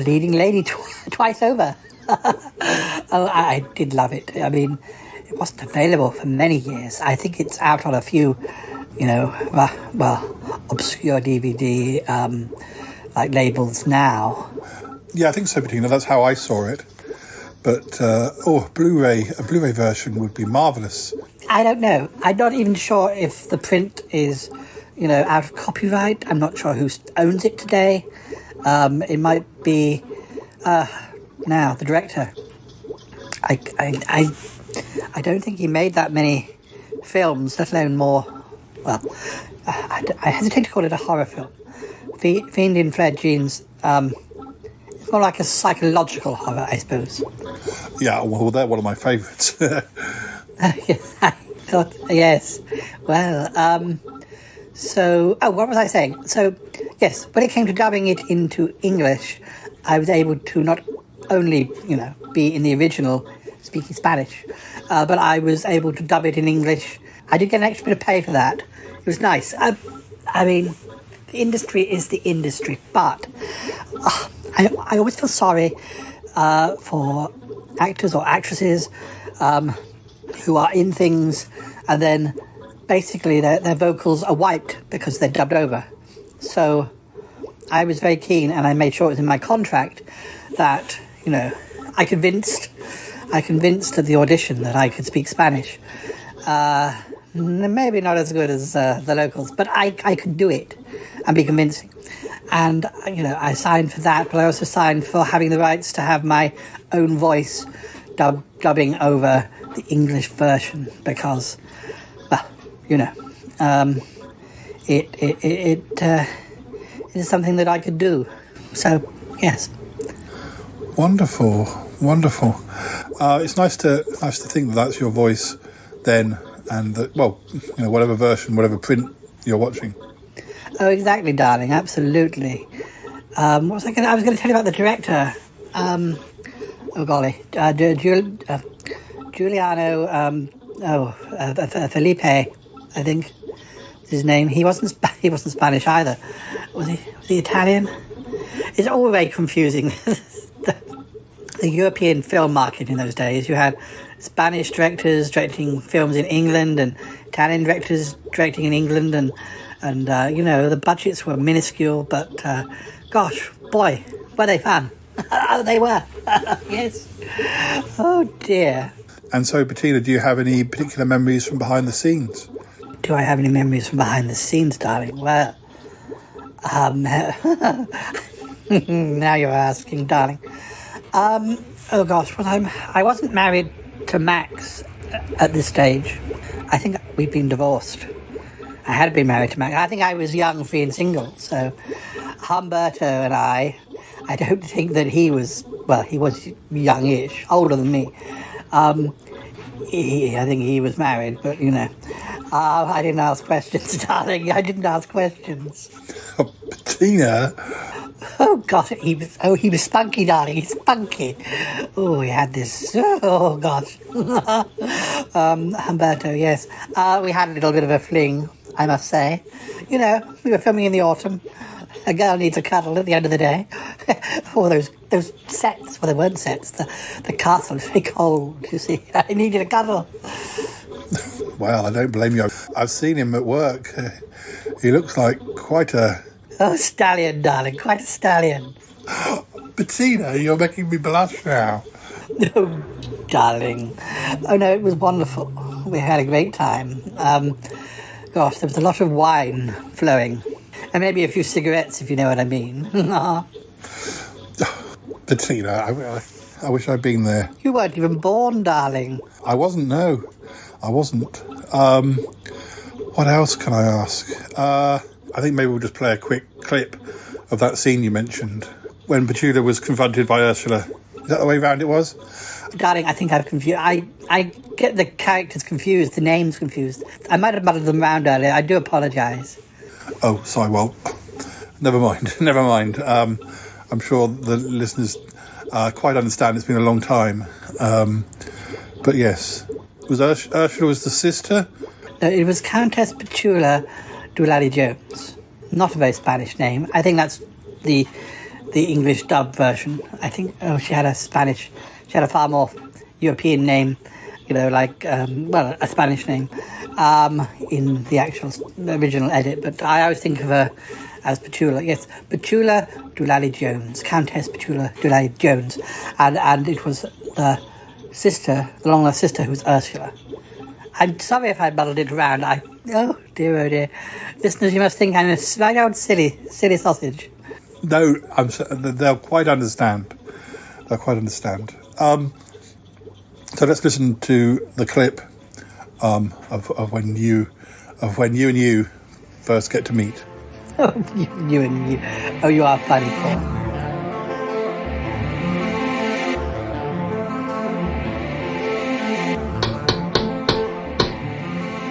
leading lady twice over. I did love it. I mean, it wasn't available for many years. I think it's out on a few, obscure DVD labels now. Yeah, I think so, Bettina. That's how I saw it. But a Blu-ray version would be marvellous. I don't know. I'm not even sure if the print is, out of copyright. I'm not sure who owns it today. It might be now the director. I don't think he made that many films, let alone more. Well, I hesitate to call it a horror film. Fiend in Flared Jeans. It's more like a psychological horror, I suppose. Yeah, well, they're one of my favourites. I thought, yes. Well, what was I saying? So, yes, when it came to dubbing it into English, I was able to not only, be in the original speaking Spanish, but I was able to dub it in English. I did get an extra bit of pay for that. It was nice. The industry is the industry, but I always feel sorry for actors or actresses who are in things and then basically their vocals are wiped because they're dubbed over. So I was very keen, and I made sure it was in my contract that, I convinced at the audition that I could speak Spanish. Maybe not as good as the locals, but I could do it and be convincing. And, I signed for that, but I also signed for having the rights to have my own voice dubbing over the English version because, it is something that I could do. So, yes. Wonderful. It's nice to think that that's your voice then, and that, whatever version, whatever print you're watching. Oh, exactly, darling. Absolutely. What was I going to tell you about the director. Giuliano. Felipe, I think is his name. He wasn't Spanish either. Was he Italian? It's all very confusing. The European film market in those days. You had Spanish directors directing films in England and Italian directors directing in England, and the budgets were minuscule, but gosh, boy, were they fun. Oh, they were. Yes. Oh, dear. And so, Bettina, do you have any particular memories from behind the scenes? Do I have any memories from behind the scenes, darling? Well, now you're asking, darling. Oh gosh, I wasn't married to Max at this stage. I think we'd been divorced. I had been married to Max. I think I was young, free and single. So Humberto and I don't think that he was youngish, older than me. I think he was married, but I didn't ask questions, darling. I didn't ask questions. Bettina. Oh God, he was spunky, darling. He's spunky. Oh, he had this. Oh gosh. Humberto, yes. We had a little bit of a fling, I must say. We were filming in the autumn. A girl needs a cuddle at the end of the day. Or those sets. Well, they weren't sets. The castle is very cold, you see. I needed a cuddle. Well, I don't blame you. I've seen him at work. He looks like quite a... Oh, stallion, darling. Quite a stallion. Bettina, you're making me blush now. Oh, darling. Oh, no, it was wonderful. We had a great time. Gosh, there was a lot of wine flowing. And maybe a few cigarettes, if you know what I mean. Bettina, I wish I'd been there. You weren't even born, darling. I wasn't, no. I wasn't. What else can I ask? I think maybe we'll just play a quick clip of that scene you mentioned when Petula was confronted by Ursula. Is that the way round it was? Darling, I think I've confused. I get the characters confused, the names confused. I might have muddled them round earlier. I do apologise. Oh, sorry, well, never mind. I'm sure the listeners quite understand it's been a long time. But yes, was Ursula was the sister? It was Countess Petula Doolally Jones. Not a very Spanish name. I think that's the English dub version. I think she had a far more European name, a Spanish name in the actual original edit. But I always think of her as Petula. Yes, Petula Doolally Jones, Countess Petula Doolally Jones, and it was the long-lost sister who was Ursula. I'm sorry if I muddled it around. Oh dear. Listeners, you must think I'm a right old silly sausage. No, they'll quite understand. So let's listen to the clip of when you and you first get to meet. Oh, you and you. Oh, you are funny, Paul.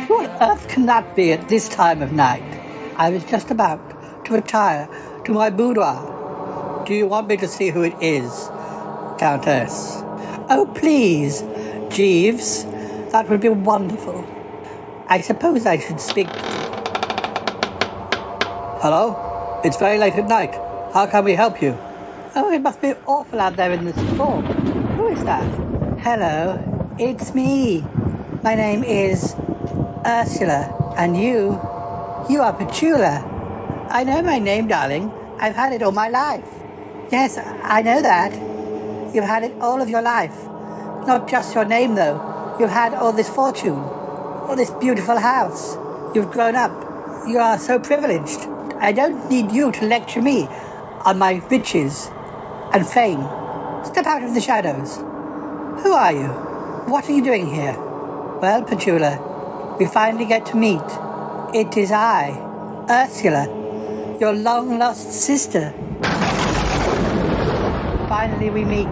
What on earth can that be at this time of night? I was just about to retire to my boudoir. Do you want me to see who it is, Countess? Oh, please, Jeeves. That would be wonderful. I suppose I should speak... Hello? It's very late at night. How can we help you? Oh, it must be awful out there in the storm. Who is that? Hello, it's me. My name is Ursula. And you are Petula. I know my name, darling. I've had it all my life. Yes, I know that. You've had it all of your life. Not just your name, though. You've had all this fortune, all this beautiful house. You've grown up. You are so privileged. I don't need you to lecture me on my riches and fame. Step out of the shadows. Who are you? What are you doing here? Well, Petula, we finally get to meet. It is I, Ursula, your long-lost sister. Finally we meet.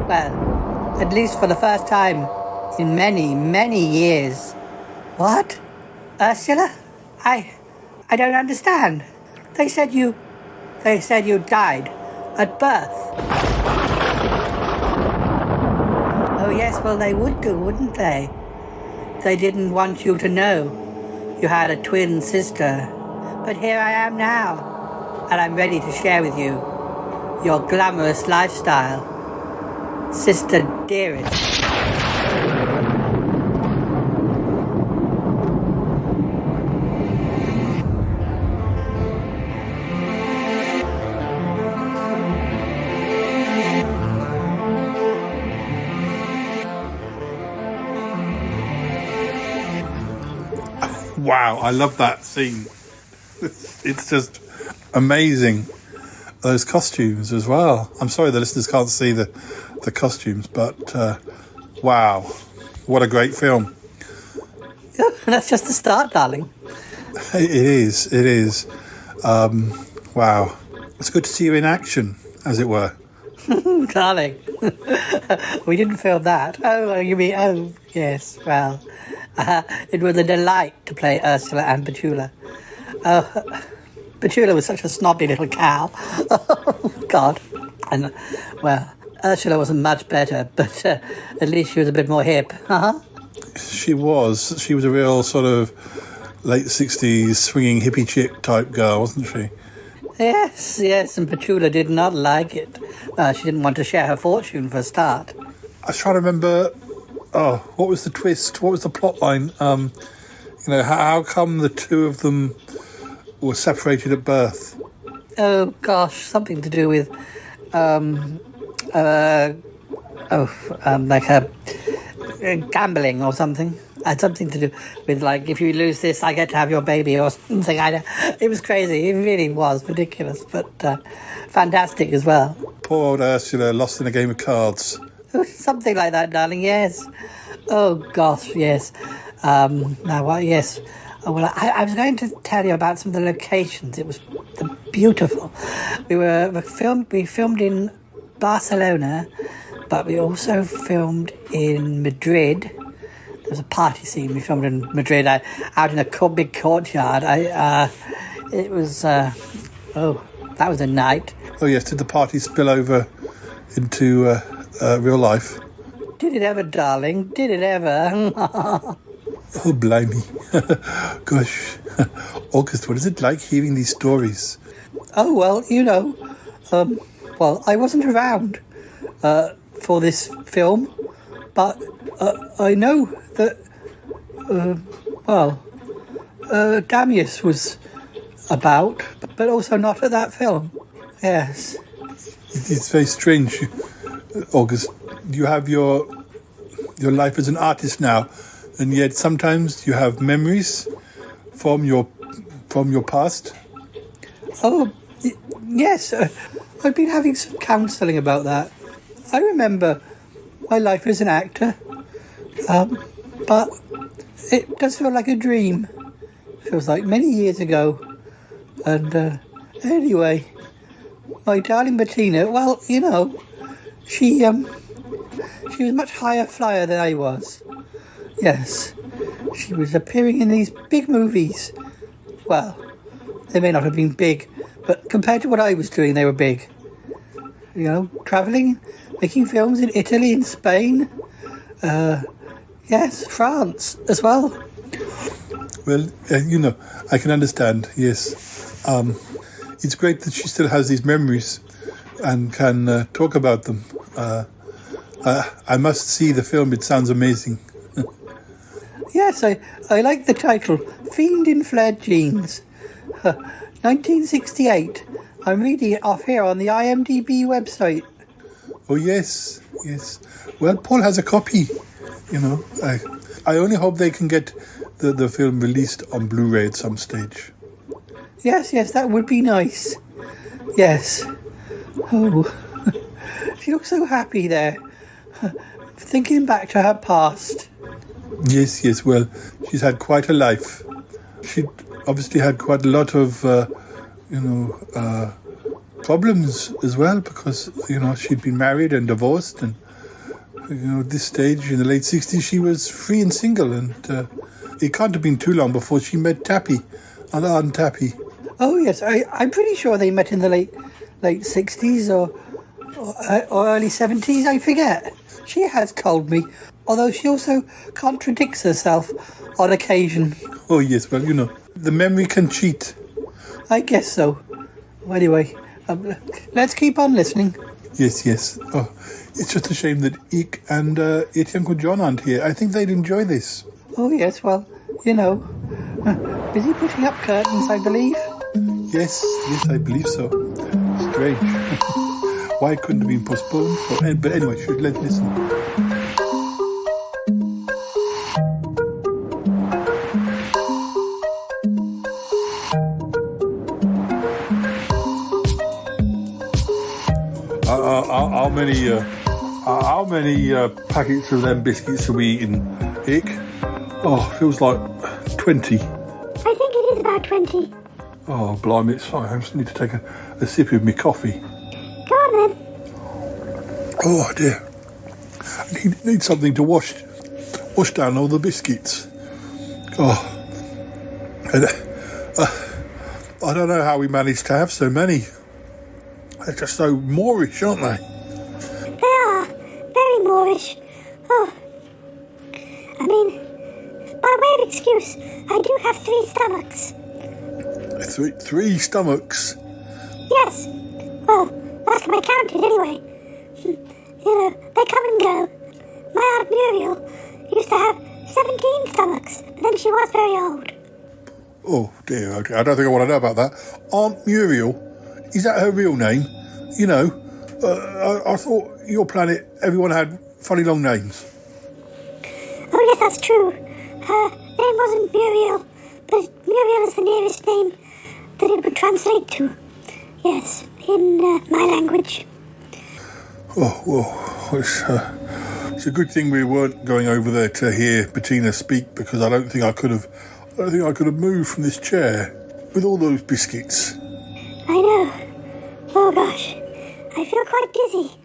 Well, at least for the first time in many, many years. What? Ursula? I don't understand. They said you died at birth. Oh yes, well they would do, wouldn't they? They didn't want you to know you had a twin sister. But here I am now, and I'm ready to share with you your glamorous lifestyle. Sister dearest. Wow, I love that scene. It's just amazing. Those costumes as well. I'm sorry the listeners can't see the costumes, but wow, what a great film. That's just the start, darling. It is. Wow. It's good to see you in action, as it were. Darling. We didn't film that. Oh, you mean, oh, yes, well. It was a delight to play Ursula and Bettina. Bettina was such a snobby little cow. Oh, God. And, well, Ursula wasn't much better, but at least she was a bit more hip. She was a real sort of late 60s swinging hippie chick type girl, wasn't she? Yes, and Bettina did not like it. She didn't want to share her fortune for a start. I was trying to remember, what was the twist? What was the plot line? How come the two of them were separated at birth? Oh, gosh, something to do with, gambling or something. Had something to do with, like, if you lose this, I get to have your baby or something. It was crazy. It really was ridiculous, but fantastic as well. Poor old Ursula lost in a game of cards. Something like that, darling, yes. Oh, gosh, yes. Now, what, yes. Oh, well, I was going to tell you about some of the locations. It was beautiful. We filmed in Barcelona, but we also filmed in Madrid. There was a party scene we filmed in Madrid out in a big courtyard. It was, that was a night. Oh, yes, did the party spill over into real life? Did it ever, darling? Did it ever? Oh, blimey. Gosh. August, what is it like hearing these stories? Oh, well, I wasn't around for this film, but I know that, Damius was about, but also not at that film. Yes. It's very strange, August. You have your life as an artist now, and yet sometimes you have memories from your past. Oh, yes. I've been having some counselling about that. I remember my life as an actor, but it does feel like a dream. Feels like many years ago. And anyway, my darling Bettina, well, she was much higher flyer than I was. Yes, she was appearing in these big movies. Well, they may not have been big, but compared to what I was doing, they were big. Travelling, making films in Italy and Spain. Yes, France as well. Well, I can understand, yes. It's great that she still has these memories and can talk about them. I must see the film, it sounds amazing. Yes, I like the title, Fiend in Flared Jeans. 1968. I'm reading it off here on the IMDb website. Oh, yes. Well, Paul has a copy, I only hope they can get the film released on Blu-ray at some stage. Yes, that would be nice. Yes. Oh, she looks so happy there. Thinking back to her past. Yes, well, she's had quite a life. She obviously had quite a lot of, problems as well because, she'd been married and divorced and, at this stage in the late 60s she was free and single and it can't have been too long before she met Tappy, Aunt Tappy. Oh, yes, I'm pretty sure they met in the late 60s or early 70s, I forget. She has told me, although she also contradicts herself on occasion. Oh, yes, well, the memory can cheat. I guess so. Anyway, let's keep on listening. Yes. Oh, it's just a shame that Eek and Uncle John aren't here. I think they'd enjoy this. Oh, yes, well, busy putting up curtains, I believe. Yes, I believe so. Strange. Why couldn't it have been postponed? But anyway, let's listen. How many packets of them biscuits are we eating, Ick? Oh, feels like 20. I think it is about 20. Oh, blimey, sorry, I just need to take a sip of my coffee. Go on then. Oh dear. I need something to wash down all the biscuits. Oh. And, I don't know how we managed to have so many. They're just so Moorish, aren't they? They are. Very Moorish. Oh. I mean, by way of excuse, I do have 3 stomachs. Three stomachs? Yes. Well, last time I counted anyway. You know, they come and go. My Aunt Muriel used to have 17 stomachs, but then she was very old. Oh dear, okay. I don't think I want to know about that. Aunt Muriel, is that her real name? You know, I thought your planet, everyone had funny long names. Oh yes, that's true. Her name wasn't Muriel, but Muriel is the nearest name that it would translate to. Yes, in my language. Oh, well, it's a good thing we weren't going over there to hear Bettina speak, because I don't think I could have moved from this chair with all those biscuits. I know. Oh gosh, I feel quite dizzy.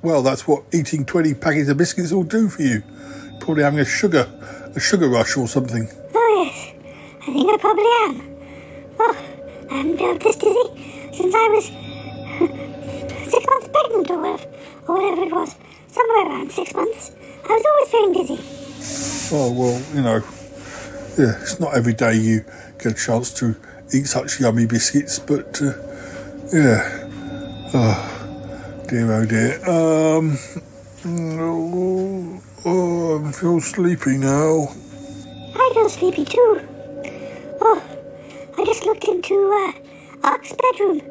Well, that's what eating 20 packets of biscuits will do for you. Probably having a sugar rush or something. Oh yes, I think I probably am. Oh, I haven't felt this dizzy since I was 6 months pregnant or whatever it was. Somewhere around 6 months. I was always feeling dizzy. Oh, well, you know, yeah, it's not every day you get a chance to eat such yummy biscuits, but, yeah. Oh, dear, oh dear. I feel sleepy now. I feel sleepy too. Oh, I just looked into Ark's bedroom.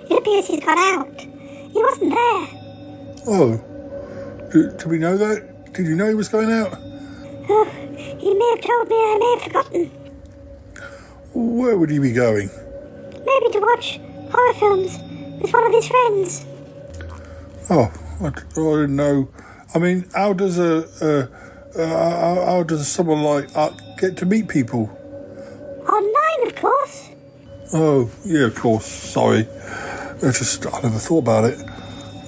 It appears he's got out. He wasn't there. Oh, did we know that? Did you know he was going out? Oh, he may have told me. I may have forgotten. Where would he be going? Maybe to watch horror films with one of his friends. Oh, I didn't know. I mean, how does someone like Ark get to meet people? Online, of course. Oh, yeah, of course. Sorry. I never thought about it.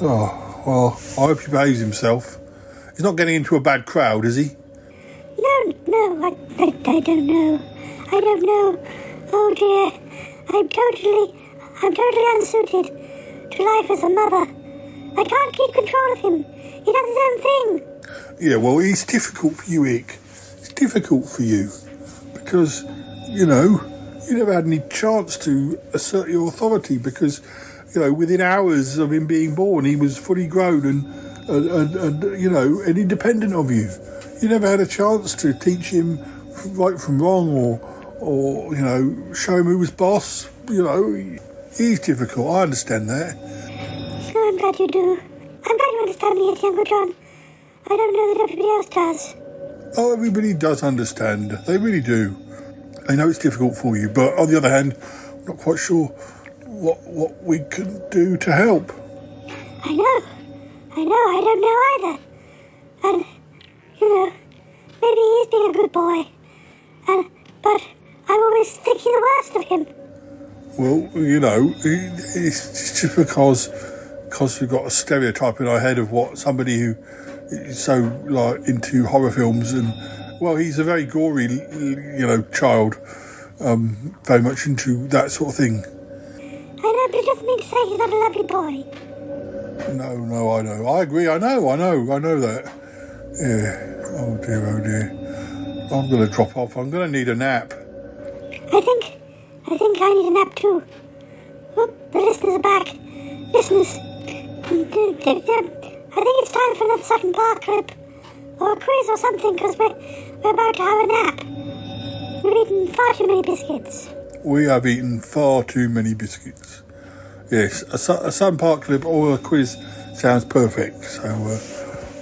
Oh, well, I hope he behaves himself. He's not getting into a bad crowd, is he? No, I don't know. I don't know. Oh dear. I'm totally unsuited to life as a mother. I can't keep control of him. He does his own thing. Yeah, well, it's difficult for you, Ick. It's difficult for you. Because, you know, you never had any chance to assert your authority because, you know, within hours of him being born, he was fully grown and you know, and independent of you. You never had a chance to teach him right from wrong or you know, show him who was boss. You know, he's difficult. I understand that. Oh, I'm glad you do. I'm glad you understand me, Uncle John. I don't know that everybody else does. Oh, everybody does understand. They really do. I know it's difficult for you, but on the other hand, I'm not quite sure what we can do to help. I know, I don't know either. And, you know, maybe he's being a good boy. But I'm always thinking the worst of him. Well, you know, it's just because we've got a stereotype in our head of what somebody who is so, like, into horror films and, well, he's a very gory, you know, child, very much into that sort of thing. I know, but it doesn't mean to say he's not a lovely boy. No, I know. I agree. I know that. Yeah. Oh dear. I'm going to drop off. I'm going to need a nap. I think I need a nap too. Oh, the listeners are back. Listeners, I think it's time for another Sutton Park clip. Or a quiz or something, because we're about to have a nap. We've eaten far too many biscuits. We have eaten far too many biscuits. Yes, a Sutton Park clip or a quiz sounds perfect. So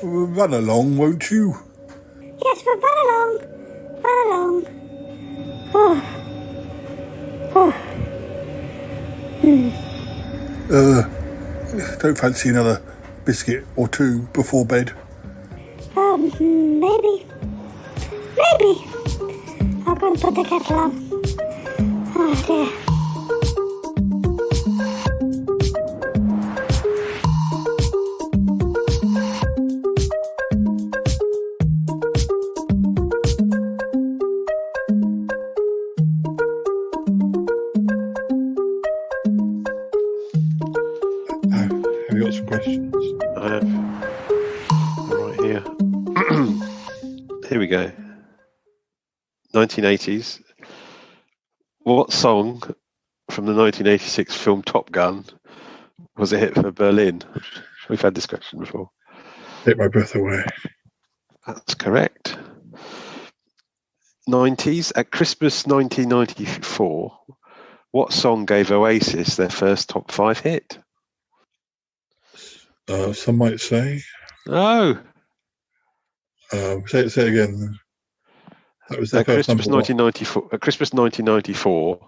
run along, won't you? Yes, we'll run along. Don't fancy another biscuit or two before bed? Maybe. I'll go and put the kettle on. Oh dear. Have you got some questions? I have. Right here. Here we go. 1980s. What song from the 1986 film Top Gun was a hit for Berlin? We've had this question before. Take My Breath Away. That's correct. 90s. At Christmas 1994, what song gave Oasis their first top 5 hit? Some might say. No. Say it again. That was their first Christmas number 1994. At Christmas 1994,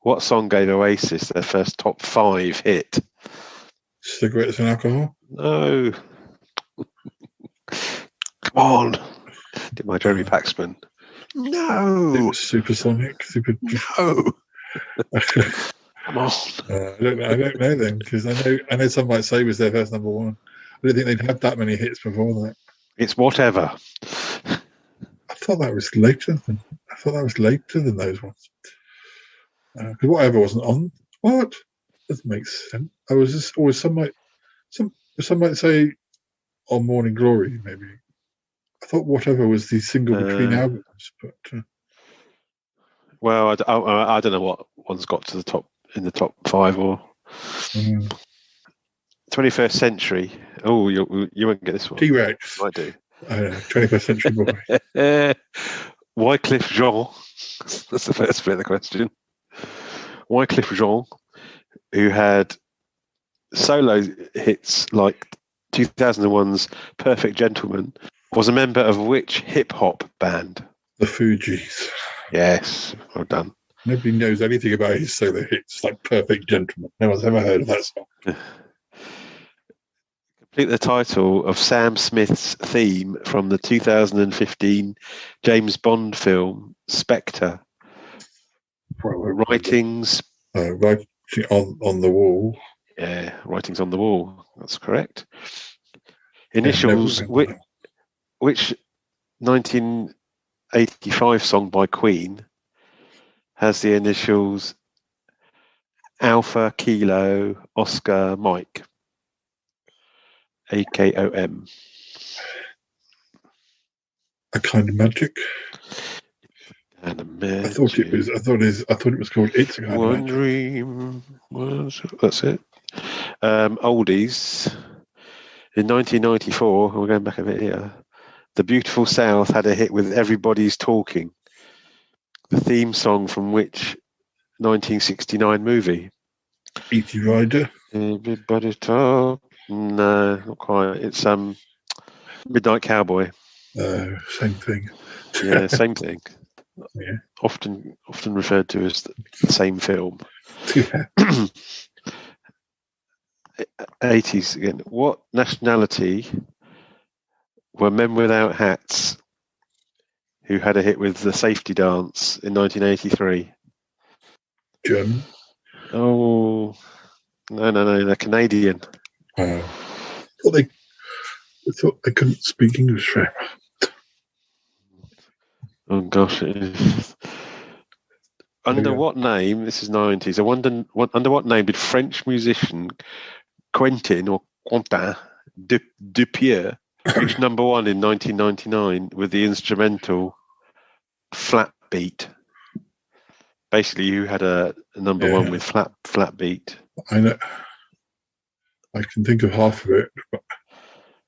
what song gave Oasis their first top 5 hit? Cigarettes and Alcohol? No. Come on. Did my Jeremy Paxman. No. Supersonic? No. Come on. I don't know then, because I know some might say it was their first number one. I don't think they'd had that many hits before that. It's Whatever. I thought that was later than those ones. Because Whatever wasn't on. What? Doesn't make sense. I was just always some might say on Morning Glory maybe. I thought Whatever was the single between albums, but. Well, I don't know what one's got to the top in the top 5 or 21st century. Oh, you won't get this one. T-Rex. I do. 21st century boy. Wycliffe Jean. That's the first bit of the question. Wycliffe Jean, who had solo hits like 2001's Perfect Gentleman, was a member of which hip-hop band? The Fugees. Yes, well done. Nobody knows anything about his solo hits like Perfect Gentleman. No one's ever heard of that song. Complete the title of Sam Smith's theme from the 2015 James Bond film Spectre. Writings. Writing on the Wall. Yeah, Writings on the Wall. That's correct. Initials. Which 1985 song by Queen has the initials Alpha Kilo Oscar Mike? AKOM. A Kind of Magic. I thought it was called It's a Kind of Magic. Dream. That's it. Oldies. In 1994, we're going back a bit here. The Beautiful South had a hit with Everybody's Talking. The theme song from which 1969 movie? E.T. Rider. Everybody talk. No, not quite. It's Midnight Cowboy. Same thing. Yeah, same thing. Yeah. Often referred to as the same film. Yeah. 80s again. What nationality were Men Without Hats who had a hit with The Safety Dance in 1983? German. Oh, no, they're Canadian. I thought they couldn't speak English very well. Oh gosh, under what name? This is 90s. Under what name did French musician Quentin Dupieux reached number one in 1999 with the instrumental Flat Beat? Basically, you had a number one with flat beat. I know. I can think of half of it, but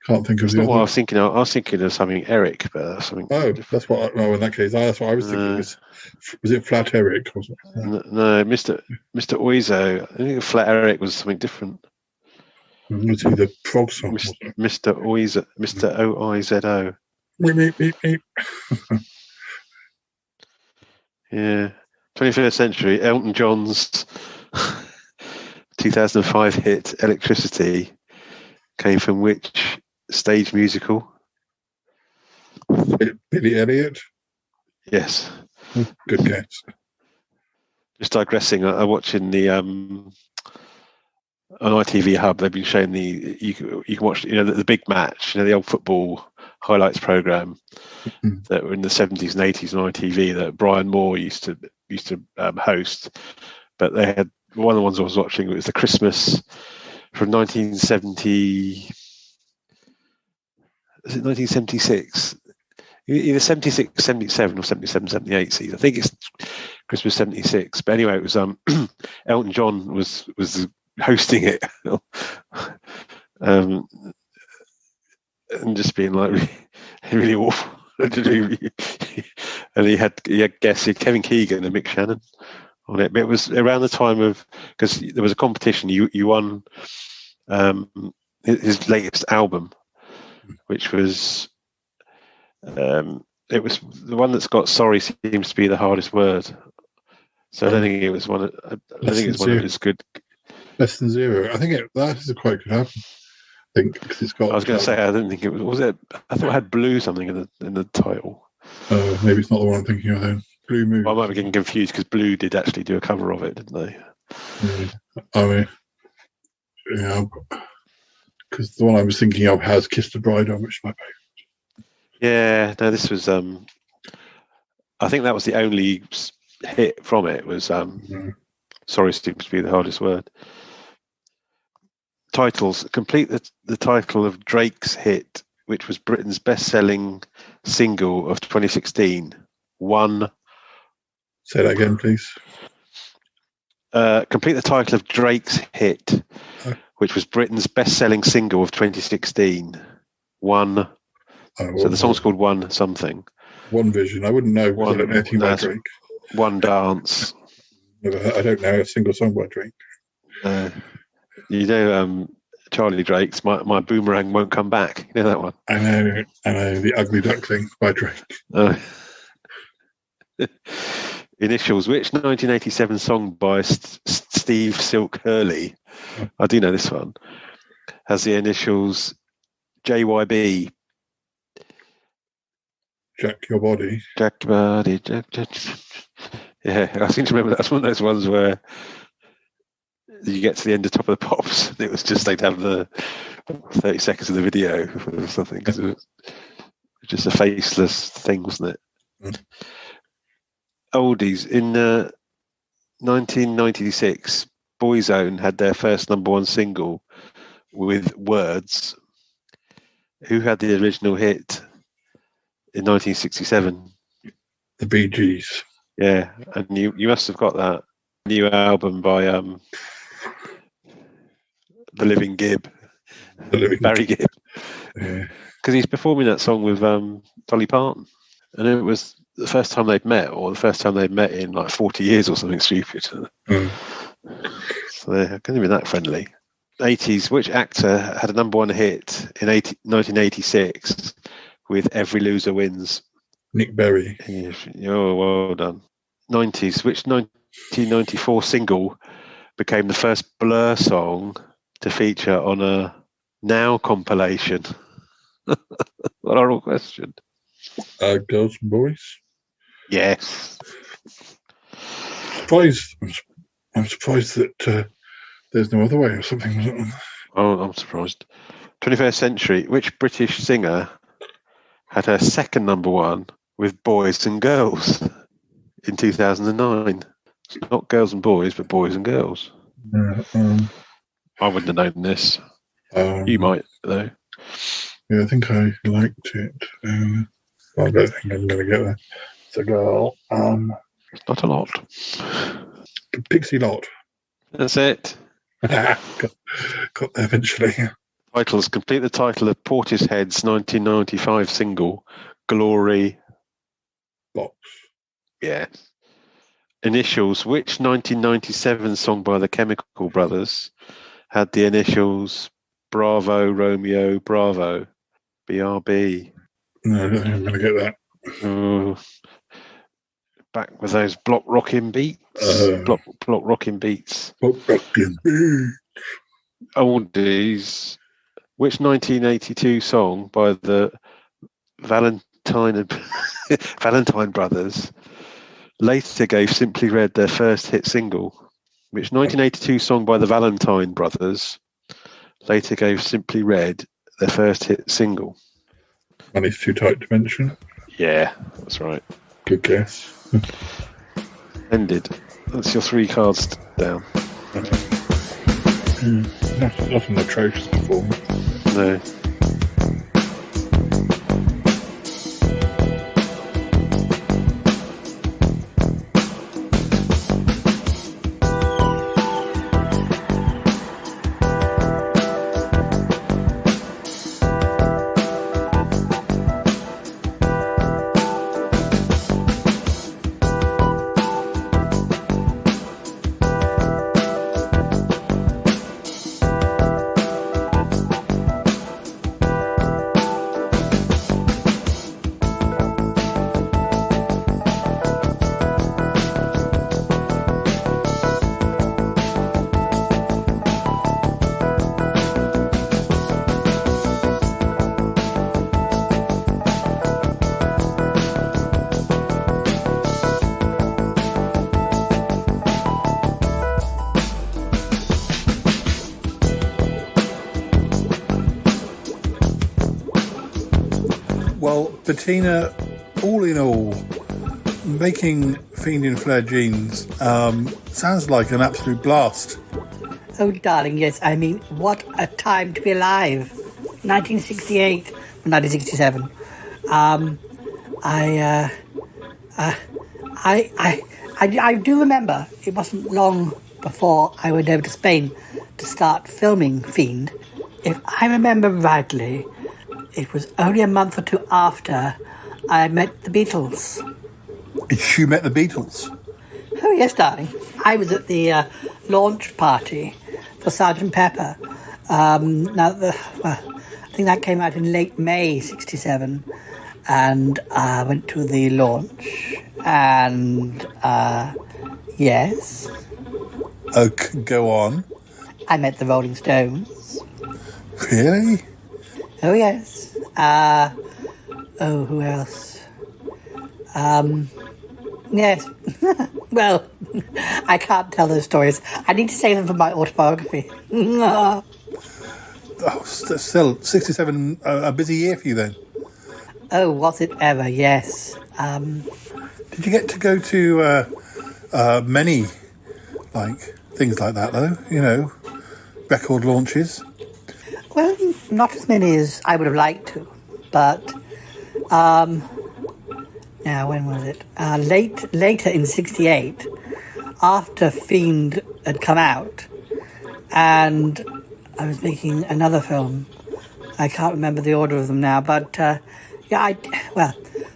can't think of That's the not other. what I was thinking. I was thinking of something Eric, but that's something. Oh, that's what. Well, in that case, that's what I was thinking. Was it Flat Eric? Or something? No, Mr. Oizo. I think Flat Eric was something different. Was he the frog song? Mr. Oizo, Mr. OIZO. Meep. Yeah. 21st century, Elton John's 2005 hit Electricity came from which stage musical? Billy Elliot. Yes. Good guess. Just digressing, I'm watching the on ITV Hub. They've been showing you can watch the big match, the old football highlights program that were in the 70s and 80s on ITV that Brian Moore used to host. But they had one of the ones I was watching. It was the Christmas from 1970. Is it 1976? Either 76, 77 or 77, 78 season. I think it's Christmas 76. But anyway, it was Elton John was hosting it. And just being like really awful. And he had guests, Kevin Keegan and Mick Shannon on it. But it was around the time of, because there was a competition, you won his latest album, which was it was the one that's got "sorry" seems to be the hardest word. So I don't think it was one. I think it's one of his good. Less Than Zero. I think that is a quite good album. I think because it's got. I was going to say I didn't think it was. Was it? I thought it had Blue something in the title. Maybe it's not the one I'm thinking of then. Blue Moon. Well, I might be getting confused because Blue did actually do a cover of it, didn't they? I mean, yeah, because the one I was thinking of has "Kiss the Bride" on, which is my favourite. Yeah, no, this was. I think that was the only hit from it. Was "Sorry" seems to be the hardest word. Titles. Complete the title of Drake's hit, which was Britain's best-selling single of 2016. One. Say that again, please. Complete the title of Drake's hit, which was Britain's best-selling single of 2016. One. So the song's called One Something. One Vision. I wouldn't know. I don't know anything about Drake. One Dance. I don't know a single song by Drake. Charlie Drake's My Boomerang Won't Come Back. You know that one? I know The Ugly Duckling by Drake. Initials. Which 1987 song by Steve Silk Hurley, I do know this one, has the initials JYB? Jack Your Body. Jack Your Body. Jack. Yeah, I seem to remember that's one of those ones where you get to the end of Top of the Pops. It was just they'd have the 30 seconds of the video or something because it was just a faceless thing, wasn't it? Oldies. In 1996, Boyzone had their first #1 single with Words. Who had the original hit in 1967? The Bee Gees. Yeah, and you must have got that new album by the Living Gibb, Barry Gibb, because he's performing that song with Dolly Parton, and it was the first time they'd met, or the first time they'd met in like 40 years or something stupid. So they're going to be that friendly. 80s. Which actor had a #1 hit in 1986 with Every Loser Wins? Nick Berry. Oh, well done. 90s. Which 1994 single became the first Blur song to feature on a Now compilation? What a horrible question. Girls and Boys. Yes. I'm surprised that there's no other way or something. Oh, I'm surprised. 21st Century. Which British singer had her second #1 with Boys and Girls in 2009? It's not Girls and Boys, but Boys and Girls. I wouldn't have known this. You might, though. Yeah, I think I liked it. I don't think I'm going to get there. It's a girl. Not a lot. Pixie Lott. That's it. got there eventually. Titles. Complete the title of Portishead's 1995 single, Glory Box. Yes. Initials. Which 1997 song by the Chemical Brothers had the initials Bravo, Romeo, Bravo? BRB. No, I don't think I'm going to get that. Back with those block rocking beats. Block rocking beats. Block rocking beats. Oldies. Which 1982 song by the Valentine Brothers later gave Simply Red their first hit single? Which 1982 song by the Valentine Brothers later gave Simply Red their first hit single? Money's Too Tight to Mention. Yeah, that's right. Good guess. Ended. That's your 3 cards down. Not an atrocious performance. No. Well, Bettina, all in all, making Fiend in Flair Jeans sounds like an absolute blast. Oh, darling, yes. I mean, what a time to be alive. 1968, 1967. I do remember it wasn't long before I went over to Spain to start filming Fiend. If I remember rightly, it was only a month or two after I met the Beatles. You met the Beatles? Oh, yes, darling. I was at the launch party for Sgt. Pepper. I think that came out in late May 67. And I went to the launch. And, yes. Go on. I met the Rolling Stones. Really? Oh, yes. Who else? Yes. Well, I can't tell those stories. I need to save them for my autobiography. Still, 67, a busy year for you then? Oh, was it ever, yes. Did you get to go to many, things like that, though? You know, record launches? Well, not as many as I would have liked to, but now when was it? Later in '68, after Fiend had come out, and I was making another film. I can't remember the order of them now, but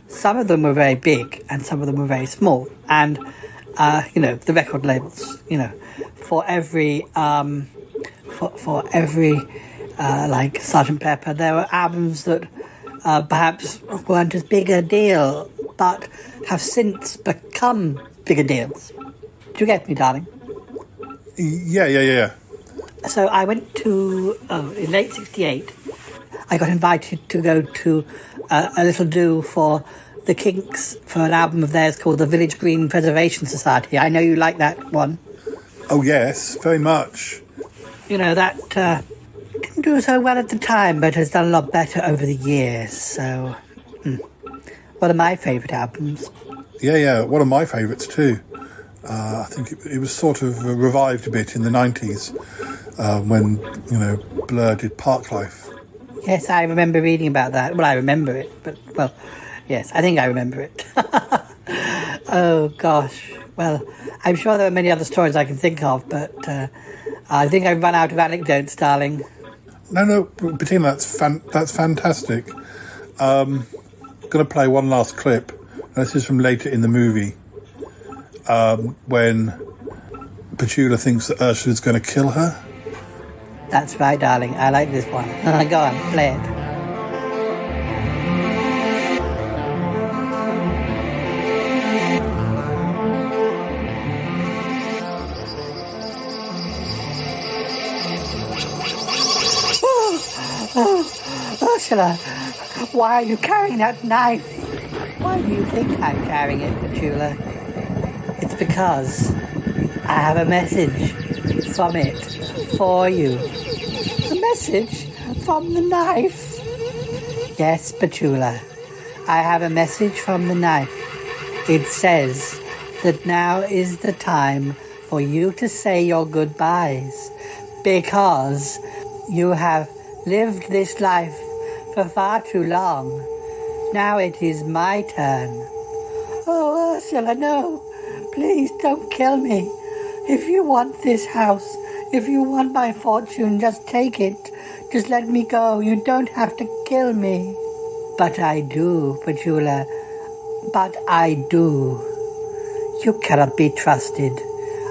some of them were very big and some of them were very small, and the record labels, for every like Sgt. Pepper, there were albums that perhaps weren't as big a deal, but have since become bigger deals. Do you get me, darling? Yeah. So I went to, in late 68, I got invited to go to a little do for the Kinks for an album of theirs called the Village Green Preservation Society. I know you like that one. Oh, yes, very much. That didn't do so well at the time, but has done a lot better over the years. So, one of my favourite albums. Yeah, one of my favourites too. I think it was sort of revived a bit in the 90s when, Blur did Parklife. Yes, I remember reading about that. Well, I remember it, but, yes, I think I remember it. Oh, gosh. Well, I'm sure there are many other stories I can think of, but I think I've run out of anecdotes, darling. No, Bettina, that's fantastic. I'm going to play one last clip. This is from later in the movie, when Petula thinks that Ursula's going to kill her. That's right, darling. I like this one. Go on, play it. Ursula, why are you carrying that knife? Why do you think I'm carrying it, Petula? It's because I have a message from it for you. A message from the knife? Yes, Petula, I have a message from the knife. It says that now is the time for you to say your goodbyes, because you have lived this life for far too long. Now it is my turn. Oh, Ursula, no. Please don't kill me. If you want this house, if you want my fortune, just take it. Just let me go. You don't have to kill me. But I do, Petula. But I do. You cannot be trusted.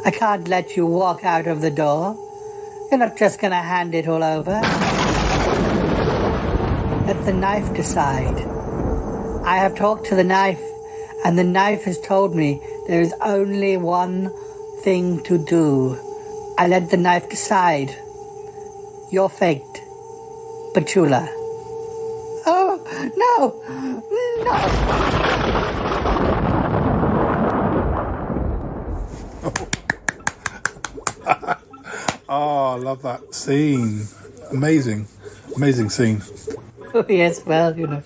I can't let you walk out of the door. You're not just going to hand it all over. Let the knife decide. I have talked to the knife, and the knife has told me there is only one thing to do. I let the knife decide. Your fate, Petula. Oh, no! Oh, I love that scene. Amazing scene. Oh, yes, well, you know.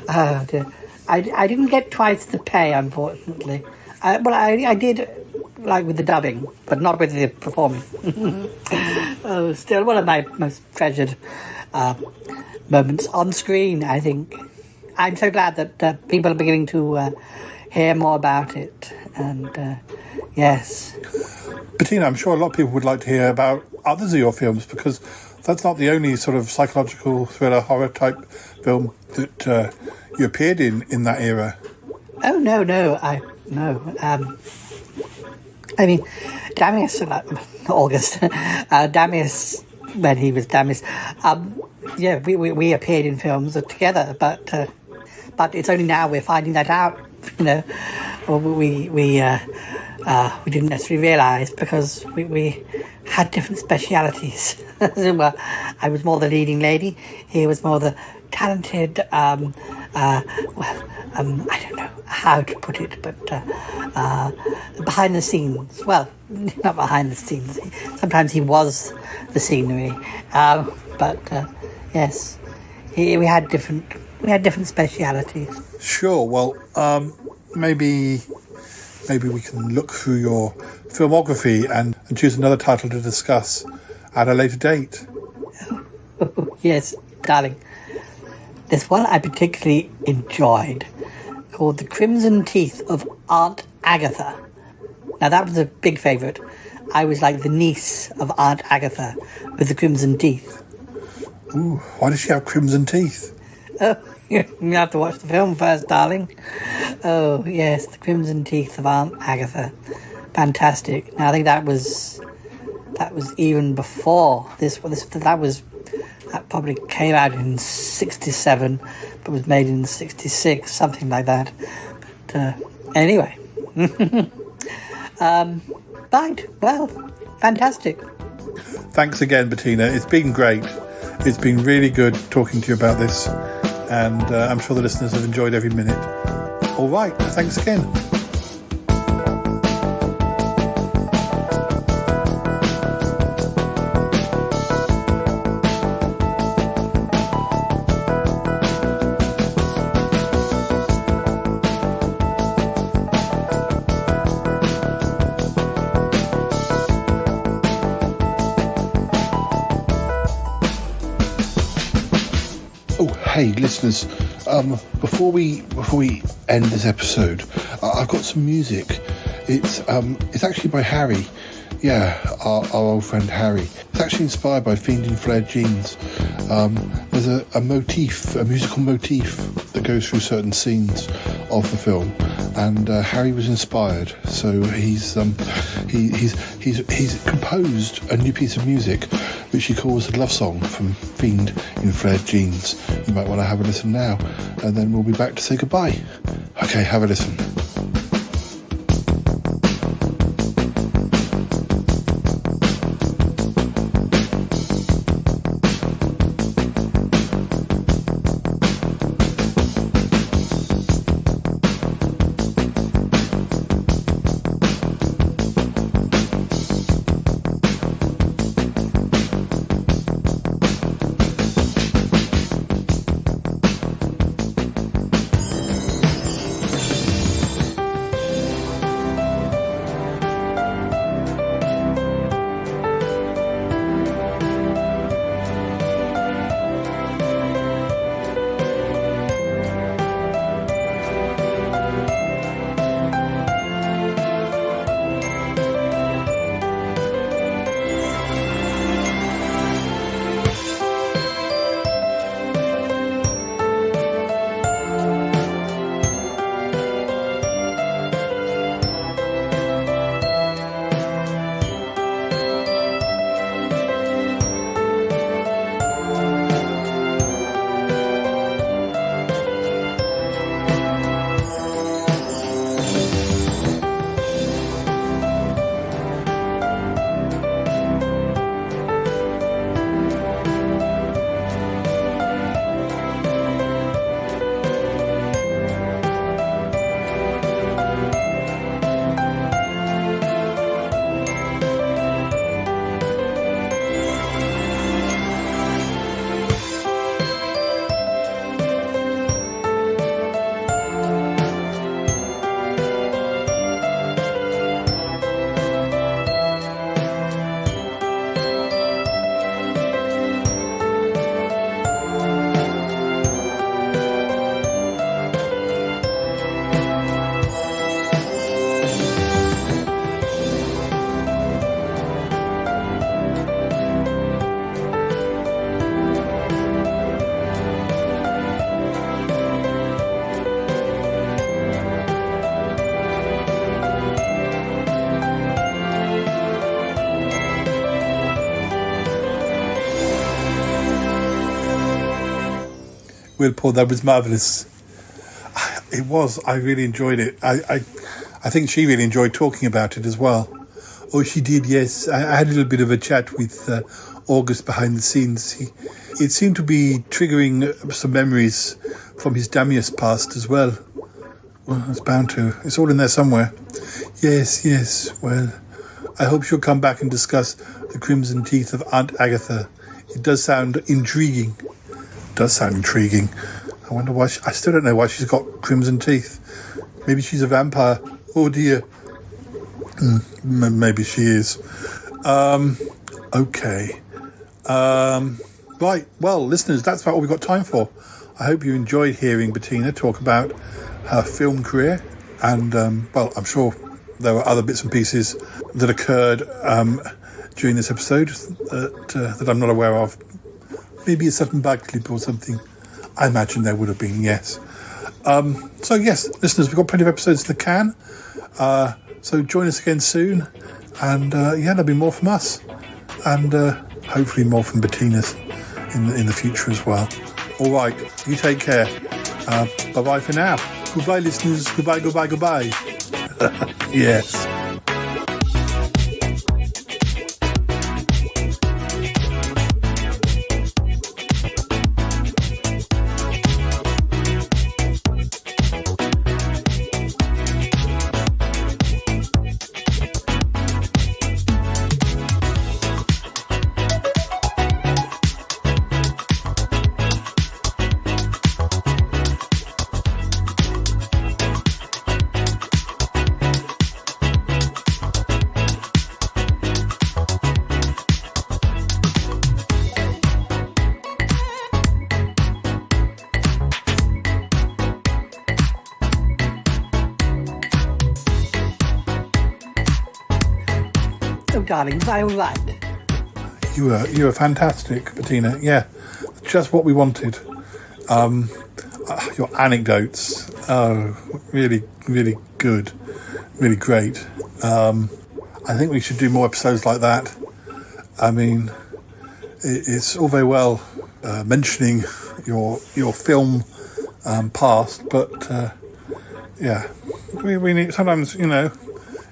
Oh, dear. I didn't get twice the pay, unfortunately. I did, like, with the dubbing, but not with the performing. Oh, still one of my most treasured moments on screen, I think. I'm so glad that people are beginning to hear more about it. And, yes. Bettina, I'm sure a lot of people would like to hear about others of your films, because that's not the only sort of psychological thriller horror type film that you appeared in that era. Oh, no. I mean, Damius, August, Damius, when he was Damius, yeah, we appeared in films together, but it's only now we're finding that out, you know. We didn't necessarily realise, because we had different specialities. Well, I was more the leading lady. He was more the talented, I don't know how to put it, but behind the scenes. Well, not behind the scenes. Sometimes he was the scenery. But yes, we had different specialities. Sure. Well, maybe we can look through your filmography and choose another title to discuss at a later date. Yes, darling. There's one I particularly enjoyed called The Crimson Teeth of Aunt Agatha. Now, that was a big favourite. I was like the niece of Aunt Agatha with the crimson teeth. Ooh, why does she have crimson teeth? Oh, you have to watch the film first, darling. Oh, yes, The Crimson Teeth of Aunt Agatha. Fantastic. Now, I think that was even before this. That probably came out in 1967, but was made in 1966, something like that. But anyway. Right, well, fantastic. Thanks again, Bettina. It's been great. It's been really good talking to you about this, and I'm sure the listeners have enjoyed every minute. All right, thanks again. Hey listeners, before we end this episode, I've got some music. It's actually by Harry. Yeah, our old friend Harry. It's actually inspired by Fiend in flared jeans. There's a musical motif that goes through certain scenes of the film, and Harry was inspired. So he's composed a new piece of music which he calls a love song from Fiend in flared jeans. You might want to have a listen now, and then we'll be back to say goodbye. Okay, have a listen. Will, Paul. That was marvellous. It was. I really enjoyed it. I think she really enjoyed talking about it as well. Oh, she did, yes. I had a little bit of a chat with August behind the scenes. It seemed to be triggering some memories from his Damius past as well. Well, it's bound to. It's all in there somewhere. Yes. Well, I hope she'll come back and discuss the crimson teeth of Aunt Agatha. It does sound intriguing. I wonder why. I still don't know why she's got crimson teeth. Maybe she's a vampire. Oh dear. Maybe she is. Okay. Right. Well, listeners, that's about all we've got time for. I hope you enjoyed hearing Bettina talk about her film career. And, well, I'm sure there were other bits and pieces that occurred during this episode that I'm not aware of. Maybe a certain bag clip or something. I imagine there would have been, yes. So, yes, listeners, we've got plenty of episodes in the can. So join us again soon. And, there'll be more from us. And hopefully more from Bettina's in the future as well. All right, you take care. Bye-bye for now. Goodbye, listeners. Goodbye. Yes. Darling, was I all right? You were fantastic, Bettina. Yeah, just what we wanted. Your anecdotes, really, really good, really great. I think we should do more episodes like that. I mean, it's all very well mentioning your film past, but we need sometimes,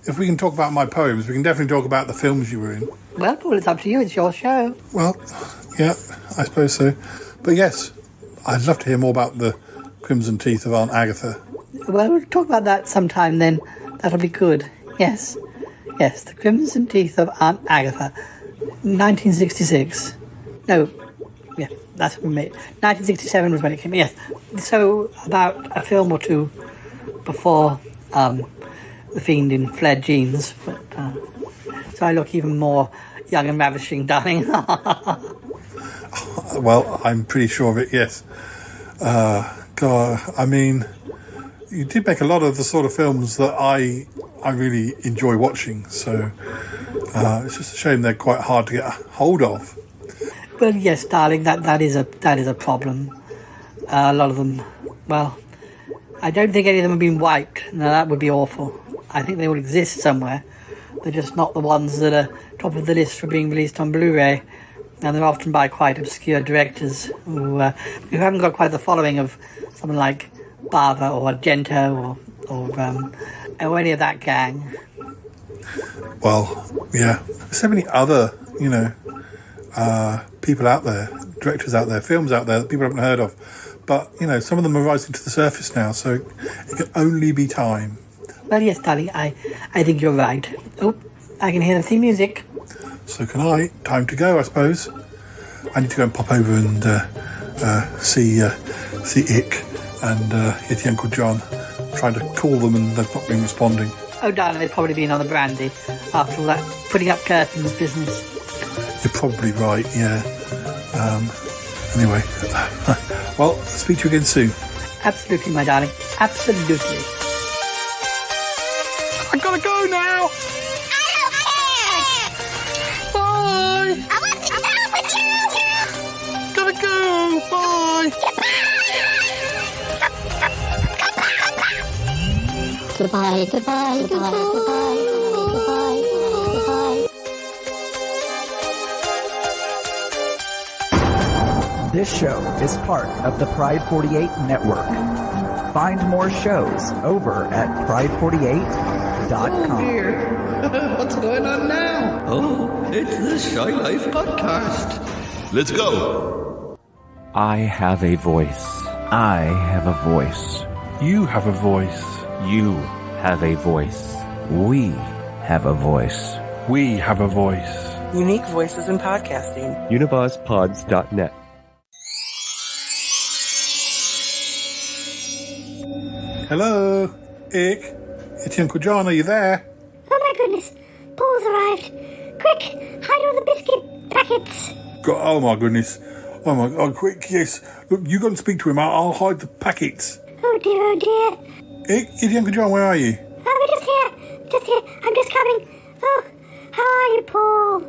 if we can talk about my poems, we can definitely talk about the films you were in. Well, Paul, it's up to you. It's your show. Well, yeah, I suppose so. But yes, I'd love to hear more about the crimson teeth of Aunt Agatha. Well, we'll talk about that sometime then. That'll be good. Yes, the crimson teeth of Aunt Agatha. 1966. No, yeah, that's when we made. 1967 was when it came. Yes, so about a film or two before the Fiend in flared jeans, but so I look even more young and ravishing, darling. Well, I'm pretty sure of it, yes. God, I mean, you did make a lot of the sort of films that I really enjoy watching, so it's just a shame they're quite hard to get a hold of. Well, yes, darling, that is a problem. A lot of them, well, I don't think any of them have been wiped. Now, that would be awful. I think they all exist somewhere. They're just not the ones that are top of the list for being released on Blu-ray. And they're often by quite obscure directors who haven't got quite the following of someone like Bava or Argento or any of that gang. Well, yeah. There's so many other, people out there, directors out there, films out there that people haven't heard of. But, some of them are rising to the surface now, so it can only be time. Well, yes, darling, I think you're right. Oh, I can hear the theme music. So can I. Time to go, I suppose. I need to go and pop over and see Ick and Yeti Uncle John. I'm trying to call them and they've not been responding. Oh, darling, they've probably been on the brandy after all that putting up curtains business. You're probably right, yeah. Anyway, well, speak to you again soon. Absolutely, my darling. Absolutely. I gotta go now. Bye. I want to go with you. Gotta go. Bye. Goodbye, goodbye, goodbye, goodbye, goodbye, goodbye. This show is part of the Pride 48 network. Find more shows over at pride48.com. Oh dear. What's going on now? Oh, it's the Shy Life podcast. Let's go. I have a voice. I have a voice. You have a voice. You have a voice. We have a voice. We have a voice. Unique voices in podcasting. UnivazPods.net. Hello, Ick. It's Uncle John. Are you there? Oh my goodness, Paul's arrived. Quick, hide all the biscuit packets. Oh my goodness. Oh my God, quick, yes. Look, you go and speak to him. I'll hide the packets. Oh dear, Ick, it's Uncle John, where are you? we're just here. I'm just coming. Oh, how are you, Paul?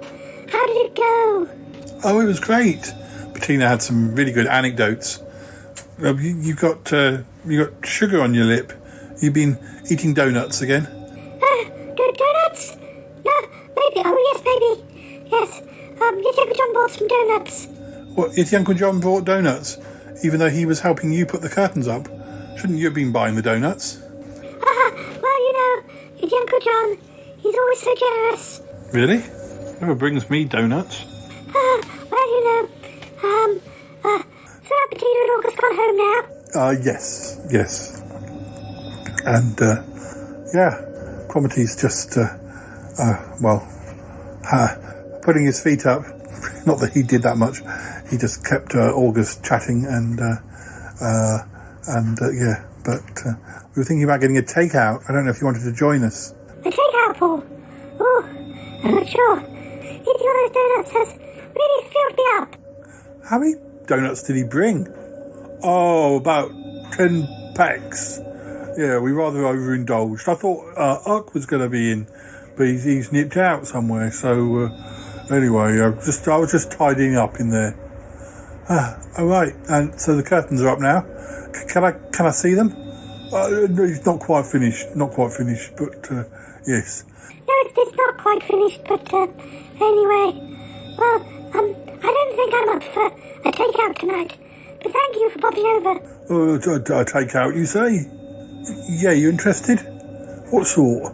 How did it go? Oh, it was great. Bettina had some really good anecdotes. You got sugar on your lip. You've been eating donuts again. Donuts? No, maybe. Oh, yes, maybe. Yes. Your Uncle John bought some donuts. What? Your Uncle John bought donuts, even though he was helping you put the curtains up. Shouldn't you have been buying the donuts? Well, your Uncle John, he's always so generous. Really? Never brings me donuts. So Bettina and August gone home now? Yes. And, Cromitty's just, putting his feet up. Not that he did that much. He just kept August chatting but we were thinking about getting a takeout. I don't know if you wanted to join us. A takeout, Paul? Oh, I'm not sure. Eating all those donuts has really filled me up. How many donuts did he bring? Oh, about 10 packs. Yeah, we rather overindulged. I thought Uck was going to be in, but he's nipped out somewhere. So anyway, I was just tidying up in there. All right, and so the curtains are up now. Can I see them? No, it's not quite finished. But yes. No, it's not quite finished. But anyway, well, I don't think I'm up for a takeout tonight. But thank you for popping over. A takeout, you say? Yeah, you interested? What sort?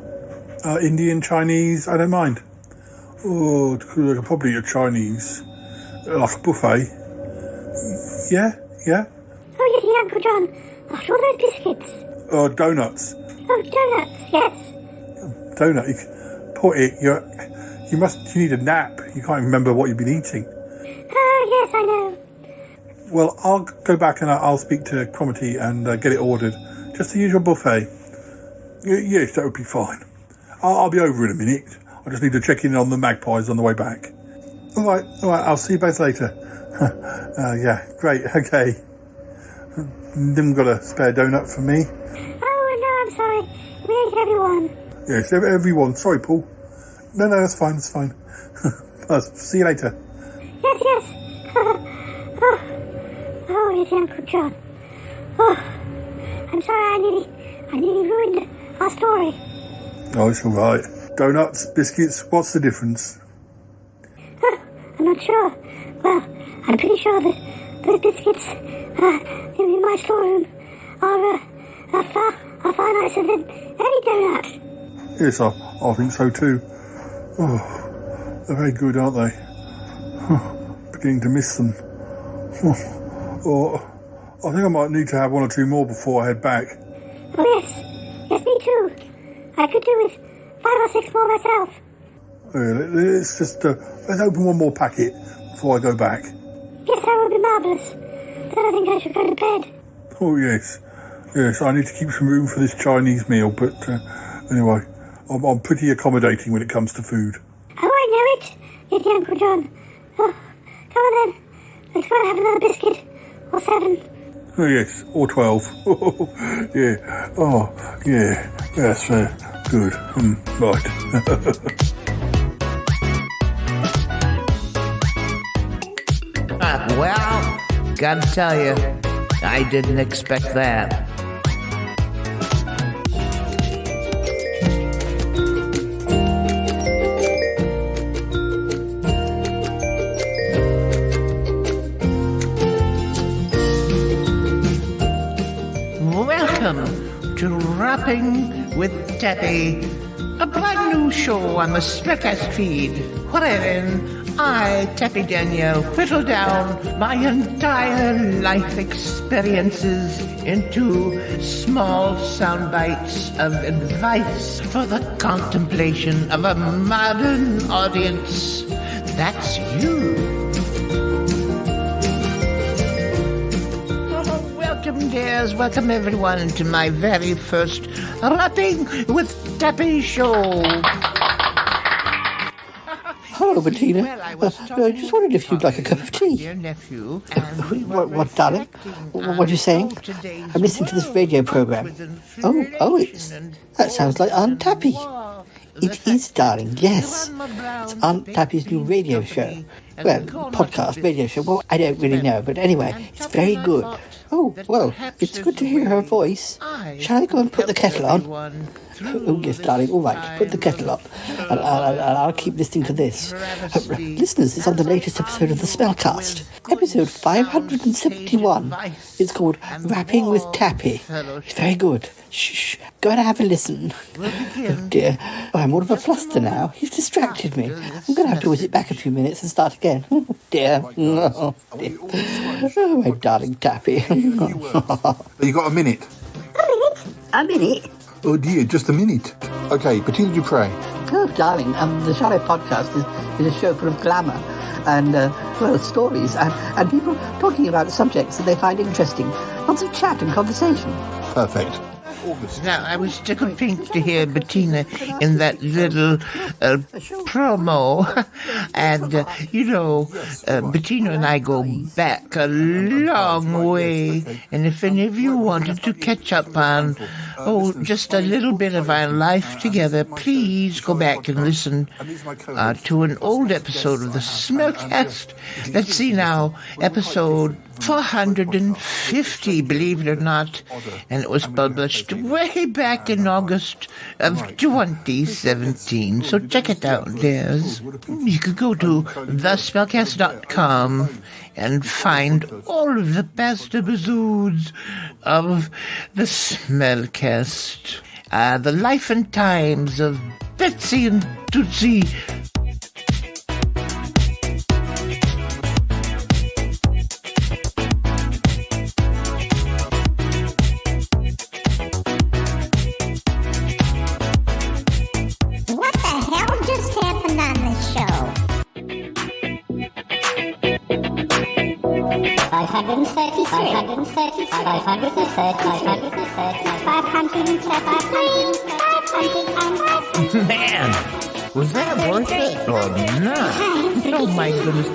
Indian, Chinese? I don't mind. Oh, probably a Chinese, like a buffet. Yeah. Oh, yeah, Uncle John. After all those biscuits. Donuts. Oh, donuts, yes. Donut. Poor it. You need a nap. You can't remember what you've been eating. Oh, yes, I know. Well, I'll go back and I'll speak to Cromitty and get it ordered. Just the usual buffet. Yes, that would be fine. I'll be over in a minute. I just need to check in on the magpies on the way back. All right. I'll see you both later. Yeah, great. Okay. Didn't got a spare donut for me. Oh, no, I'm sorry. We ate everyone. Yes, everyone. Sorry, Paul. No, that's fine. I'll see you later. Yes. Oh, it's Uncle John. Oh, I'm sorry. I nearly ruined our story. Oh, it's all right. Donuts, biscuits. What's the difference? I'm not sure. Well, I'm pretty sure that those biscuits in my storeroom are far nicer than any donut. Yes, I think so too. Oh, they're very good, aren't they? Beginning to miss them. I think I might need to have one or two more before I head back. Oh, yes, me too. I could do with 5 or 6 more myself. Let's just let's open one more packet before I go back. Yes, that would be marvellous. Then I think I should go to bed. Oh, yes, I need to keep some room for this Chinese meal, but anyway, I'm pretty accommodating when it comes to food. Oh, I know it. It's Uncle John. Oh, come on then. Let's go and have another biscuit. Or 7. Oh, yes, or 12. Yeah. Oh, yeah. That's good. Right. Well, gotta tell you, I didn't expect that. Rapping with Tappy, a brand new show on the Spellcast feed, wherein I, Tappy Danielle, whittle down my entire life experiences into small sound bites of advice for the contemplation of a modern audience. That's you. Welcome, dears. Welcome, everyone, to my very first Rapping with Tappy show. Hello, Bettina. I just wondered if you'd like a cup of tea. Dear nephew, What, darling? What are you saying? I'm listening to this radio program. That sounds like Aunt Tappy. It is, darling, yes. It's Aunt Tappy's new radio show. Well, podcast, radio show. Well, I don't really know, but anyway, it's very good. Oh, well, it's good to hear her voice. Shall I go and put the kettle on? Oh, yes, darling, all right, put the kettle on. And I'll keep listening to this. Listeners, it's on the latest episode of the Spellcast. Episode 571. It's called Rapping with Tappy. It's very good. Shh, go and have a listen. Oh, dear. Oh, I'm all of a fluster now. He's distracted me. I'm going to have to whiz it back a few minutes and start again. Oh, dear. Oh, dear. Oh, my darling Tappy. You got a minute? A minute? Oh dear, just a minute. Okay, Bettina, you pray. Oh, darling, the Shadow Podcast is a show full of glamour and, stories and people talking about subjects that they find interesting. Lots of chat and conversation. Perfect. Now, I was tickled pink to hear Bettina in that little promo. And, Bettina and I go back a long way. And if any of you wanted to catch up on, just a little bit of our life together, please go back and listen to an old episode of the Smellcast. Let's see now, episode 450, believe it or not, and it was published way back in August of 2017. So check it out, dears. You could go to thespellcast.com and find all of the past episodes of the Smellcast. The life and times of Betsy and Tootsie. What the hell just happened on this show? 530. Man, was that worth it or not? Oh my goodness,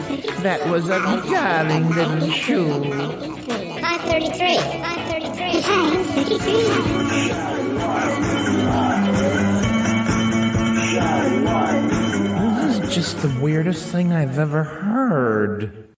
that was a darling little show. 533. This is just the weirdest thing I've ever heard.